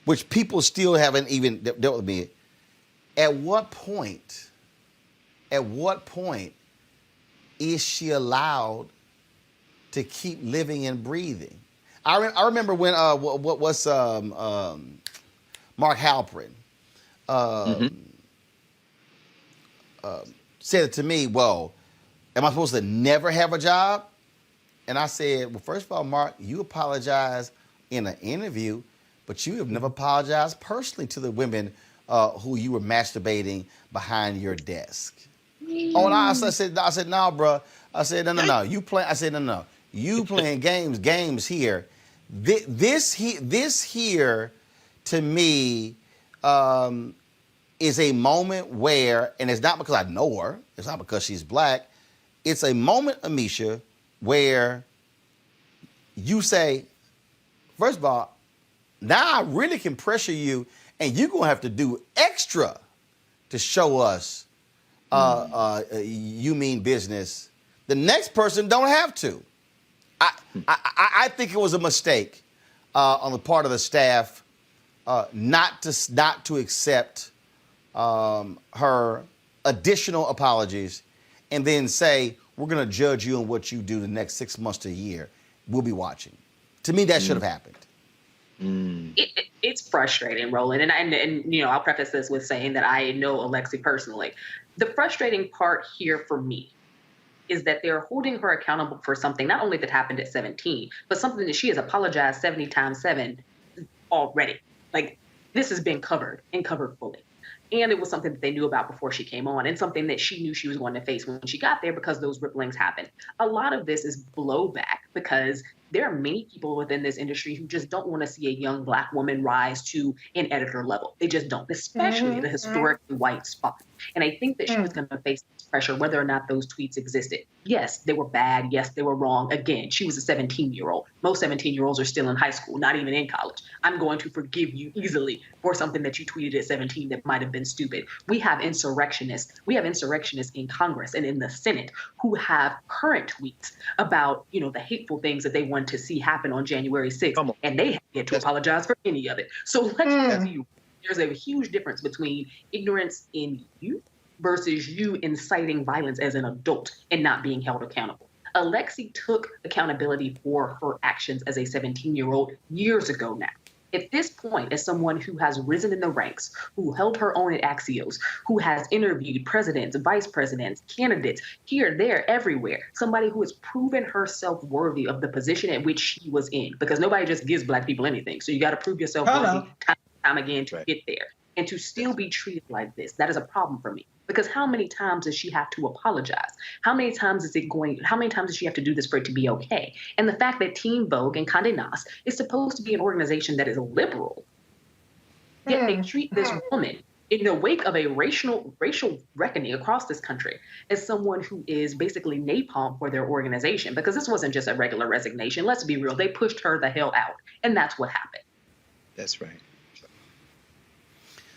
which people still haven't even dealt with me, at what point is she allowed to keep living and breathing? I remember when Mark Halperin said it to me, well, am I supposed to never have a job? And I said, well, first of all, Mark, you apologize in an interview, but you have never apologized personally to the women who you were masturbating behind your desk. Oh, no, I said, no, bro. I said, no. You playing games here. This here, to me, is a moment where, and it's not because I know her, it's not because she's black, it's a moment, Amisha, where you say, first of all, now I really can pressure you, and you're going to have to do extra to show us you mean business. The next person don't have to. I think it was a mistake on the part of the staff not to accept her additional apologies and then say, we're going to judge you on what you do the next 6 months to a year. We'll be watching. To me, that should have happened. It's frustrating, Roland. And you know, I'll preface this with saying that I know Alexi personally. The frustrating part here for me is that they're holding her accountable for something not only that happened at 17, but something that she has apologized 70 times 7 already. Like, this has been covered and covered fully. And it was something that they knew about before she came on and something that she knew she was going to face when she got there because those ripplings happened. A lot of this is blowback because there are many people within this industry who just don't want to see a young black woman rise to an editor level. They just don't, especially at a historically white spot. And I think that she was going to face this pressure whether or not those tweets existed. Yes, they were bad. Yes, they were wrong. Again, she was a 17-year-old. Most 17-year-olds are still in high school, not even in college. I'm going to forgive you easily for something that you tweeted at 17 that might have been stupid. We have insurrectionists. We have insurrectionists in Congress and in the Senate who have current tweets about, you know, the hateful things that they want to see happen on January 6th, and they have yet to apologize for any of it. So let's tell you, there's a huge difference between ignorance in youth versus you inciting violence as an adult and not being held accountable. Alexi took accountability for her actions as a 17-year-old years ago now. At this point, as someone who has risen in the ranks, who held her own at Axios, who has interviewed presidents, vice presidents, candidates, here, there, everywhere, somebody who has proven herself worthy of the position at which she was in, because nobody just gives black people anything. So you got to prove yourself worthy time again to get there. And to still be treated like this, that is a problem for me. Because how many times does she have to apologize? How many times does she have to do this for it to be okay? And the fact that Teen Vogue and Condé Nast is supposed to be an organization that is liberal, yet they treat this woman in the wake of a racial reckoning across this country as someone who is basically napalm for their organization. Because this wasn't just a regular resignation. Let's be real. They pushed her the hell out. And that's what happened. That's right.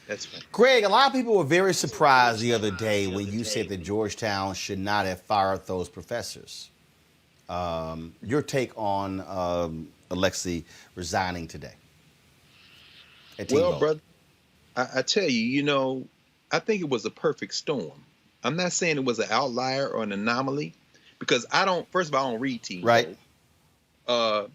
That's right. Greg, a lot of people were very surprised the other day when you said that Georgetown should not have fired those professors. Your take on Alexi resigning today? Well, brother, I tell you, I think it was a perfect storm. I'm not saying it was an outlier or an anomaly, because first of all, I don't read Teen Right. Vogue.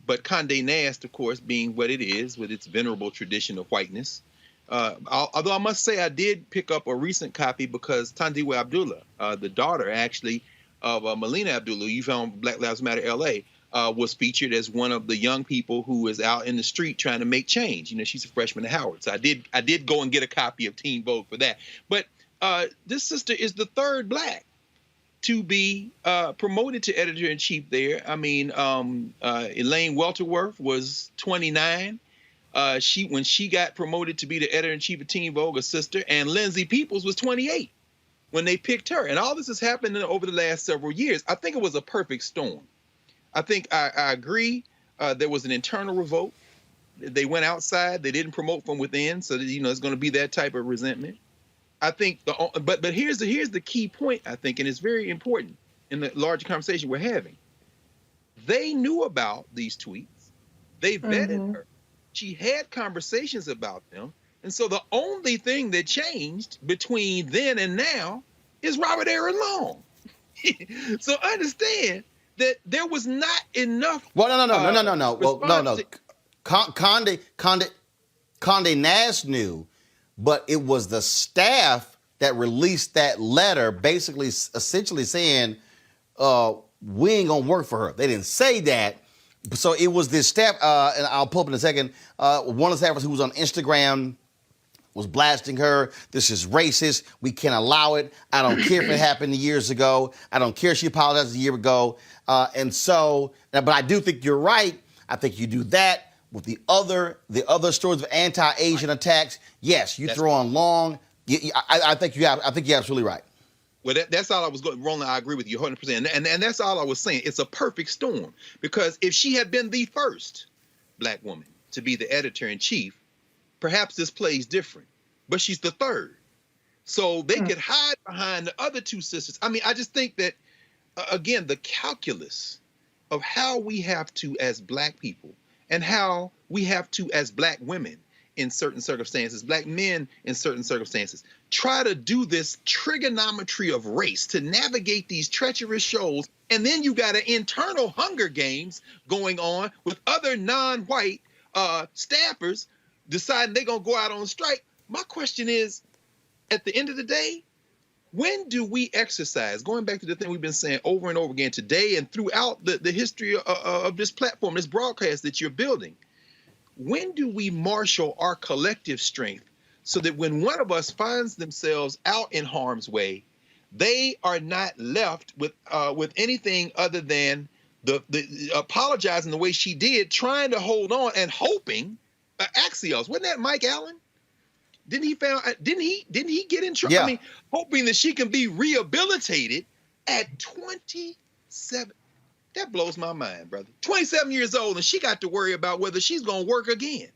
But Condé Nast, of course, being what it is with its venerable tradition of whiteness. Although I must say I did pick up a recent copy because Tandiwe Abdullah, the daughter actually of Melina Abdullah, you found Black Lives Matter LA, was featured as one of the young people who is out in the street trying to make change. She's a freshman at Howard. So I did go and get a copy of Teen Vogue for that. But this sister is the third Black to be promoted to editor-in-chief there. I mean, Elaine Welterworth was 29. When she got promoted to be the editor-in-chief of Teen Vogue, a sister, and Lindsay Peoples was 28 when they picked her. And all this has happened over the last several years. I think it was a perfect storm. I think I agree. There was an internal revolt. They went outside. They didn't promote from within. So, it's going to be that type of resentment. I think but here's the key point, I think, and it's very important in the larger conversation we're having. They knew about these tweets. They vetted her. She had conversations about them. And so the only thing that changed between then and now is Robert Aaron Long. So understand that there was not enough. Well, no. Well, no. Condé Nast knew, but it was the staff that released that letter, essentially saying, we ain't gonna work for her. They didn't say that. So it was this staff, and I'll pull up in a second, one of the staffers who was on Instagram was blasting her. This is racist. We can't allow it. I don't care if it happened years ago. I don't care if she apologized a year ago. But I do think you're right. I think you do that with the other stories of anti-Asian attacks. Yes, you throw on Long. I think you're absolutely right. Well, that's all I was going. Roland, I agree with you 100%. And that's all I was saying. It's a perfect storm, because if she had been the first Black woman to be the editor-in-chief, perhaps this plays different. But she's the third. So they could hide behind the other two sisters. I mean, I just think that, again, the calculus of how we have to, as Black people, and how we have to, as Black women in certain circumstances, Black men in certain circumstances, try to do this trigonometry of race to navigate these treacherous shoals. And then you got an internal Hunger Games going on with other non-white staffers deciding they're going to go out on strike. My question is, at the end of the day, when do we exercise, going back to the thing we've been saying over and over again today and throughout the history of this platform, this broadcast that you're building, when do we marshal our collective strength so that when one of us finds themselves out in harm's way, they are not left with anything other than the apologizing the way she did, trying to hold on and hoping. Axios, wasn't that Mike Allen? Didn't he get in trouble? Yeah. I mean, hoping that she can be rehabilitated at 27. That blows my mind, brother. 27 years old, and she got to worry about whether she's going to work again.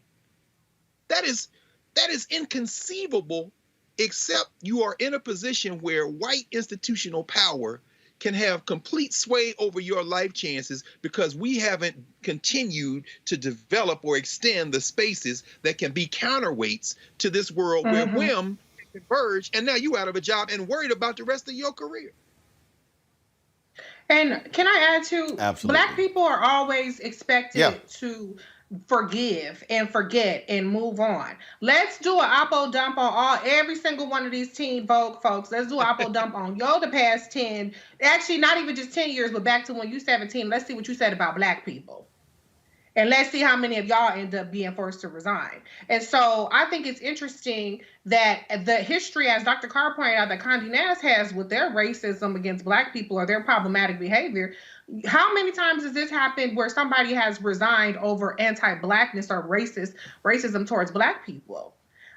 That is inconceivable, except you are in a position where white institutional power can have complete sway over your life chances because we haven't continued to develop or extend the spaces that can be counterweights to this world where whim can converge, and now you out of a job and worried about the rest of your career. And can I add to, Absolutely. Black people are always expected to forgive and forget and move on. Let's do an oppo dump on every single one of these Teen Vogue folks. Let's do an oppo dump on the past 10, actually not even just 10 years, but back to when you 17. Let's see what you said about Black people. And let's see how many of y'all end up being forced to resign. And so I think it's interesting that the history, as Dr. Carr pointed out, that Condé Nast has with their racism against Black people or their problematic behavior. How many times has this happened where somebody has resigned over anti-Blackness or racism towards Black people?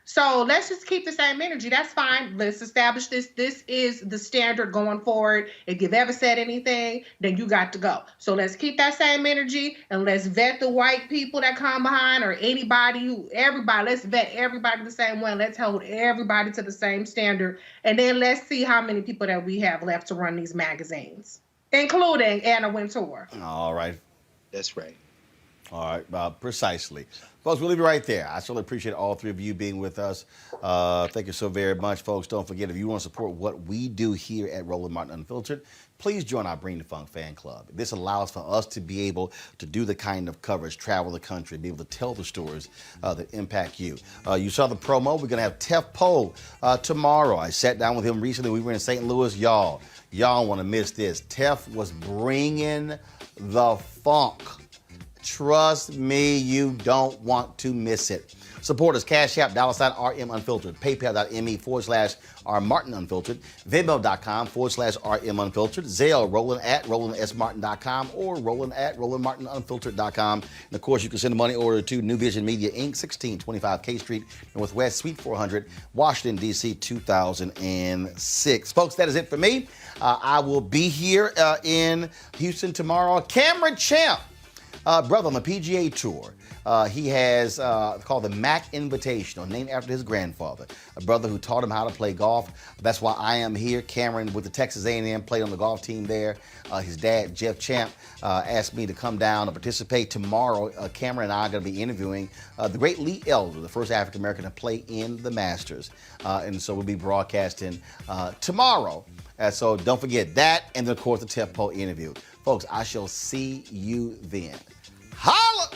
So let's just keep the same energy. That's fine. Let's establish this. This is the standard going forward. If you've ever said anything, then you got to go. So let's keep that same energy and let's vet the white people that come behind or everybody. Let's vet everybody the same way. Let's hold everybody to the same standard. And then let's see how many people that we have left to run these magazines, including Anna Wintour. All right. That's right. All right, precisely. Folks, we'll leave it right there. I certainly appreciate all three of you being with us. Thank you so very much, folks. Don't forget, if you want to support what we do here at Roland Martin Unfiltered, please join our Bring the Funk fan club. This allows for us to be able to do the kind of coverage, travel the country, be able to tell the stories that impact you. You saw the promo. We're going to have Tef Poe tomorrow. I sat down with him recently. We were in St. Louis. Y'all want to miss this. Tef was bringing the funk. Trust me, you don't want to miss it. Support us, Cash App, $RM Unfiltered, PayPal.me/R Martin Unfiltered, Venmo.com/RM Unfiltered, Zelle, Roland at RolandSMartin.com or Roland at RolandMartinUnfiltered.com. And of course, you can send a money order to New Vision Media Inc., 1625 K Street, Northwest, Suite 400, Washington, D.C., 2006. Folks, that is it for me. I will be here in Houston tomorrow. Cameron Champ. Brother on the PGA Tour. He has called the Mac Invitational, named after his grandfather, a brother who taught him how to play golf. That's why I am here. Cameron with the Texas A&M played on the golf team there. His dad, Jeff Champ, asked me to come down and participate tomorrow. Cameron and I are going to be interviewing the great Lee Elder, the first African-American to play in the Masters. And so we'll be broadcasting tomorrow. So don't forget that, and then, of course, the Tef Poe interview. Folks, I shall see you then. Holla!